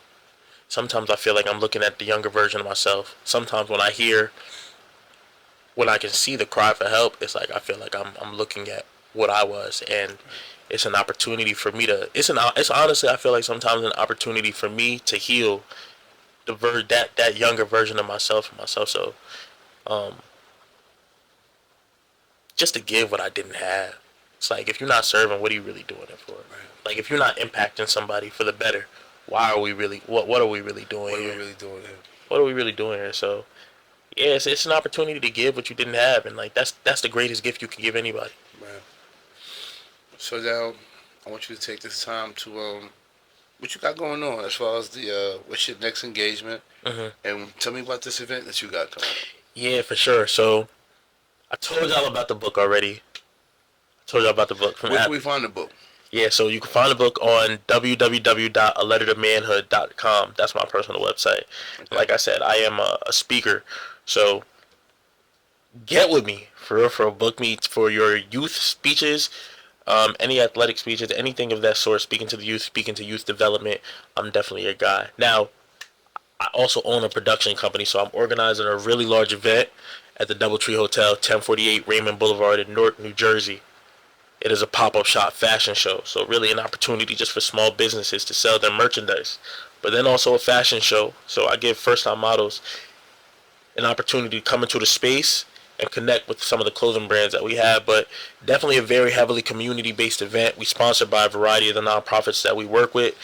Sometimes I feel like I'm looking at the younger version of myself. Sometimes when I can see the cry for help, it's like I feel like I'm looking at what I was, and it's an opportunity for me to. It's honestly I feel like sometimes an opportunity for me to heal that younger version of myself. So um, just to give what I didn't have. It's like if you're not serving, what are you really doing it for? Right. Like if you're not impacting somebody for the better, why are we really? What are we really doing What are we here? really doing here? What are we really doing here? So yeah, it's an opportunity to give what you didn't have, and like that's the greatest gift you can give anybody. Right. So now, I want you to take this time to what you got going on as far as the what's your next engagement, Hmm. and tell me about this event that you got coming up. Yeah, for sure. So I told y'all about the book already. I told y'all about the book from Where can App. we find the book? Yeah, so you can find the book on www.alettertomanhood.com. That's my personal website. Okay. Like I said, I am a speaker, so get with me for real, for real. Book me for your youth speeches, any athletic speeches, anything of that sort. Speaking to the youth, speaking to youth development. I'm definitely your guy. Now, I also own a production company, so I'm organizing a really large event at the DoubleTree Hotel, 1048 Raymond Boulevard in Newark, New Jersey. It is a pop-up shop fashion show, so really an opportunity just for small businesses to sell their merchandise. But then also a fashion show, so I give first-time models an opportunity to come into the space and connect with some of the clothing brands that we have. But definitely a very heavily community-based event. We sponsored by a variety of the nonprofits that we work with.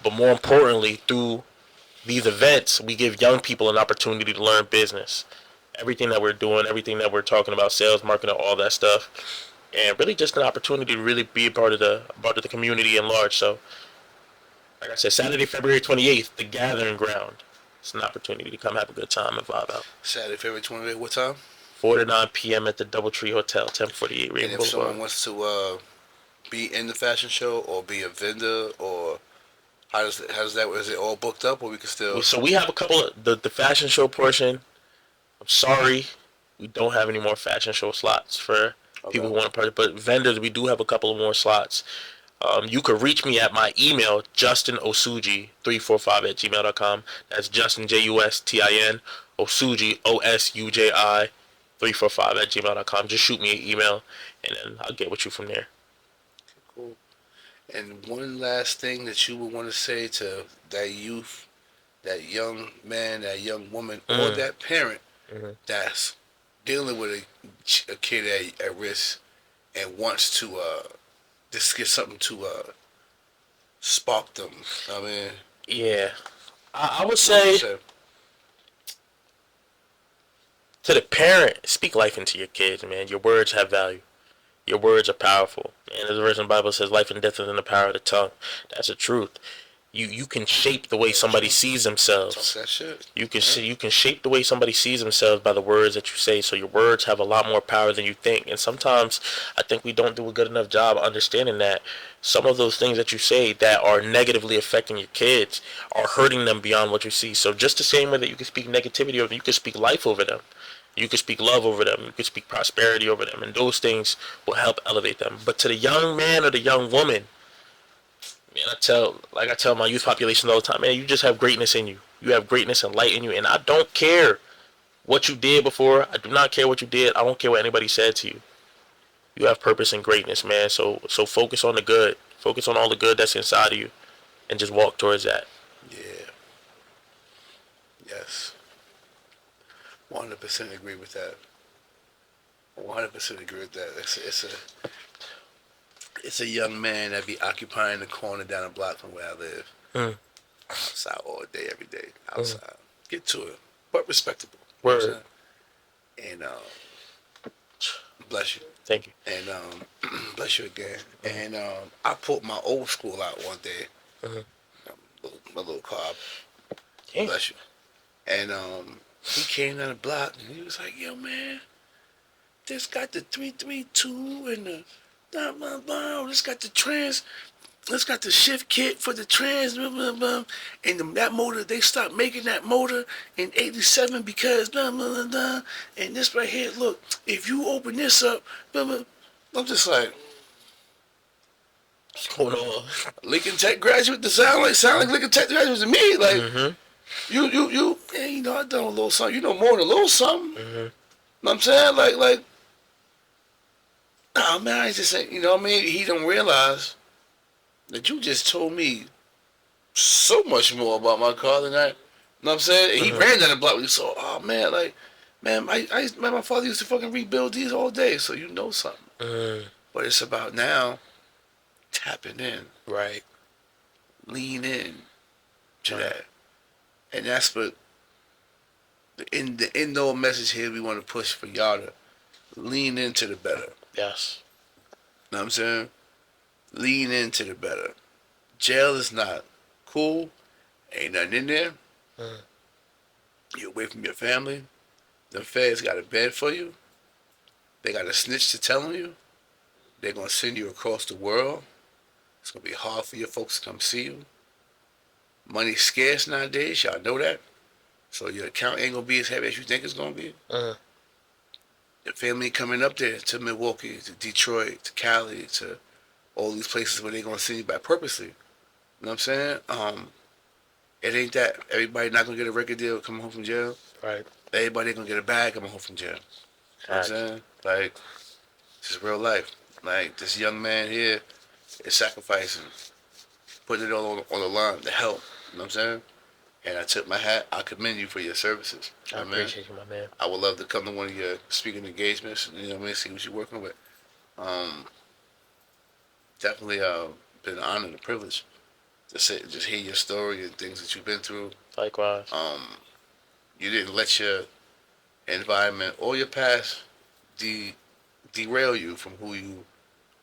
But more importantly, through these events, we give young people an opportunity to learn business. Everything that we're doing, everything that we're talking about, sales, marketing, all that stuff, and really just an opportunity to really be a part of the community in large. So, like I said, Saturday, February 28th, the Gathering Ground. It's an opportunity to come have a good time and vibe out. Saturday, February 28th. What time? 4 to 9 p.m. at the DoubleTree Hotel, 1048 And Raven if Boulevard. someone wants to be in the fashion show or be a vendor, or how does that? Is it all booked up, or we can still? So we have a couple of the fashion show portion. I'm sorry, we don't have any more fashion show slots for people Okay. who want to participate. But vendors, we do have a couple of more slots. You can reach me at my email, justinosuji345@gmail.com. That's Justin, Justin, Osuji, Osuji, 345@gmail.com. Just shoot me an email, and then I'll get with you from there. Cool. And one last thing that you would want to say to that youth, that young man, that young woman, or Mm. that parent Mhm. that's dealing with a kid at risk and wants to just get something to spark them. I mean, Yeah, I would what would you say say? to the parent, speak life into your kids, man. Your words have value. Your words are powerful. And as the verse in the Bible says, life and death is in the power of the tongue. That's the truth. You can shape the way Very somebody true. sees Talk themselves. that shit. You can shape the way somebody sees themselves by the words that you say. So your words have a lot more power than you think. And sometimes I think we don't do a good enough job understanding that some of those things that you say that are negatively affecting your kids are hurting them beyond what you see. So just the same way that you can speak negativity over them, you can speak life over them. You can speak love over them. You can speak prosperity over them. And those things will help elevate them. But to the young man or the young woman, man, I tell my youth population all the time, man, you just have greatness in you. You have greatness and light in you. And I don't care what you did before. I do not care what you did. I don't care what anybody said to you. You have purpose and greatness, man. So focus on the good. Focus on all the good that's inside of you and just walk towards that. Yeah. Yes. 100% agree with that. 100% agree with that. It's a young man that be occupying the corner down the block from where I live. Mm. Outside all day, every day. Outside. Get to it. But respectable. You know what Word. I'm saying? And bless you. Thank you. And bless you again. And I pulled my old school out one day. My little car. Yeah. Bless you. And he came down the block and he was like, yo man, this got the 332 and the blah blah blah. This got the trans. This got the shift kit for the trans. Blah blah blah. And that motor, they stopped making that motor in '87 because blah blah blah blah. And this right here, look, if you open this up, blah blah. I'm just like, What's going on? Lincoln Tech graduate to sound like Lincoln Tech graduate to me. Like you, yeah, you know, I done a little something. You know more than a little something. You know what I'm saying? Like, oh man, I just say, you know what I mean? He don't realize that you just told me so much more about my car than that. You know what I'm saying? He ran down the block with you, so, oh man, like, man, my father used to fucking rebuild these all day, so you know something. But it's about now tapping in, Right. lean in to that. And that's what the end all message here we want to push for y'all to lean into the better. Yes. Know what I'm saying? Lean into the better. Jail is not cool. Ain't nothing in there. You're away from your family. The feds got a bed for you. They got a snitch to tell you. They're going to send you across the world. It's going to be hard for your folks to come see you. Money's scarce nowadays. Y'all know that. So your account ain't going to be as heavy as you think it's going to be. Your family coming up there to Milwaukee, to Detroit, to Cali, to all these places where they're going to send you back purposely. You know what I'm saying? It ain't that. Everybody not going to get a record deal coming home from jail. Right. Everybody going to get a bag coming home from jail. You know what I'm saying? Like, this is real life. Like, this young man here is sacrificing, putting it all on the line to help. You know what I'm saying? And I took my hat. I commend you for your services. I appreciate you, my man. I would love to come to one of your speaking engagements. You know what I mean? See what you're working with. Definitely been an honor and a privilege to sit, just hear your story and things that you've been through. Likewise. You didn't let your environment or your past derail you from who you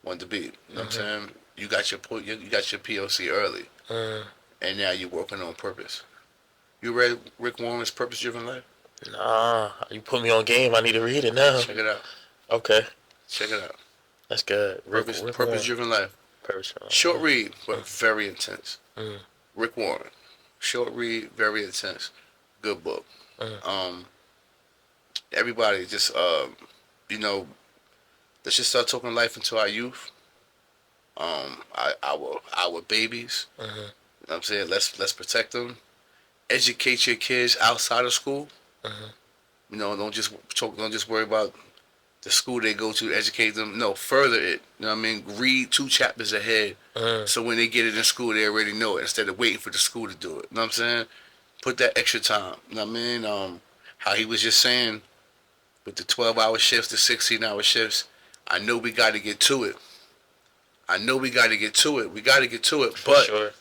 wanted to be. You know what I'm saying? You got your POC early, and now you're working on purpose. You read Rick Warren's Purpose Driven Life? Nah, you put me on game. I need to read it now. Check it out. Okay. Check it out. That's good. Purpose Driven Life. Short read, but very intense. Rick Warren. Short read, very intense. Good book. Everybody just, you know, let's just start talking life into our youth. Our babies. You know what I'm saying? Let's protect them. Educate your kids outside of school. You know, don't just worry about the school they go to, educate them. No, further it. You know what I mean? Read 2 chapters ahead. So when they get it in school, they already know it instead of waiting for the school to do it. You know what I'm saying? Put that extra time. You know what I mean? How he was just saying with the 12-hour shifts, the 16-hour shifts, I know we got to get to it. We got to get to it. But sure.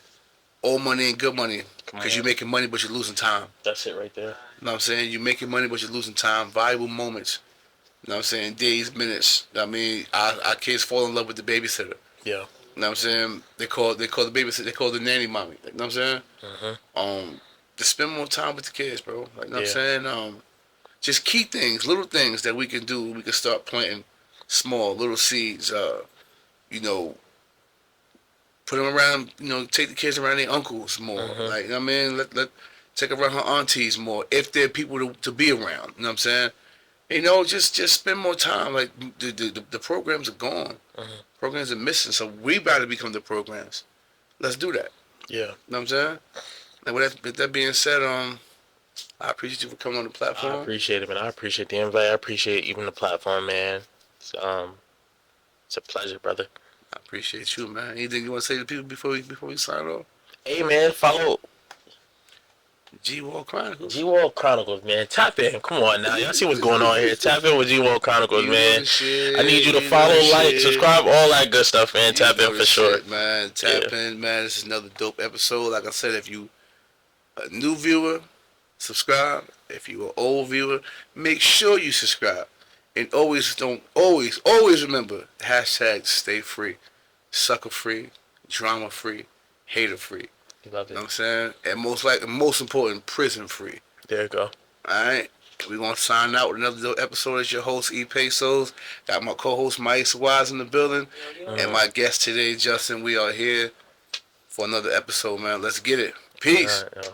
All money ain't good money. Because you're making money, but you're losing time. That's it right there. You know what I'm saying? You're making money, but you're losing time. Valuable moments. You know what I'm saying? Days, minutes. I mean, our kids fall in love with the babysitter. Yeah. You know what I'm saying? They call the babysitter, they call the nanny mommy. You know what I'm saying? Just spend more time with the kids, bro. Like, you know what I'm saying? Just key things, little things that we can do. We can start planting small, little seeds. You know, put them around, you know, take the kids around their uncles more. Like, you know what I mean? Let take around her aunties more if they're people to be around. You know what I'm saying? You know, just spend more time. Like, the programs are gone. Programs are missing, so we got to become the programs. Let's do that. Yeah. You know what I'm saying? And with that being said, I appreciate you for coming on the platform. I appreciate it, man. I appreciate the invite. I appreciate even the platform, man. It's a pleasure, brother. I appreciate you, man. Anything you want to say to people before we sign off? Hey, man, follow. G-Wall Chronicles. G-Wall Chronicles, man. Tap in. Come on now. Y'all see what's going on here. Tap in with G-Wall Chronicles, You know man. the shit, I need you to know follow, the like, shit. subscribe, all that good stuff, man. You Tap know in the for sure. shit, man. Tap in, man. This is another dope episode. Like I said, if you a new viewer, subscribe. If you an old viewer, make sure you subscribe. And always remember, hashtag stay free. Sucker free, drama free, hater free. Love You know what it. I'm saying? And most important, prison free. There you go. Alright? We're gonna sign out with another episode. It's your host, E. Pesos. Got my co-host Mike Wise in the building. And my guest today, Justin. We are here for another episode, man. Let's get it. Peace. All right, yo.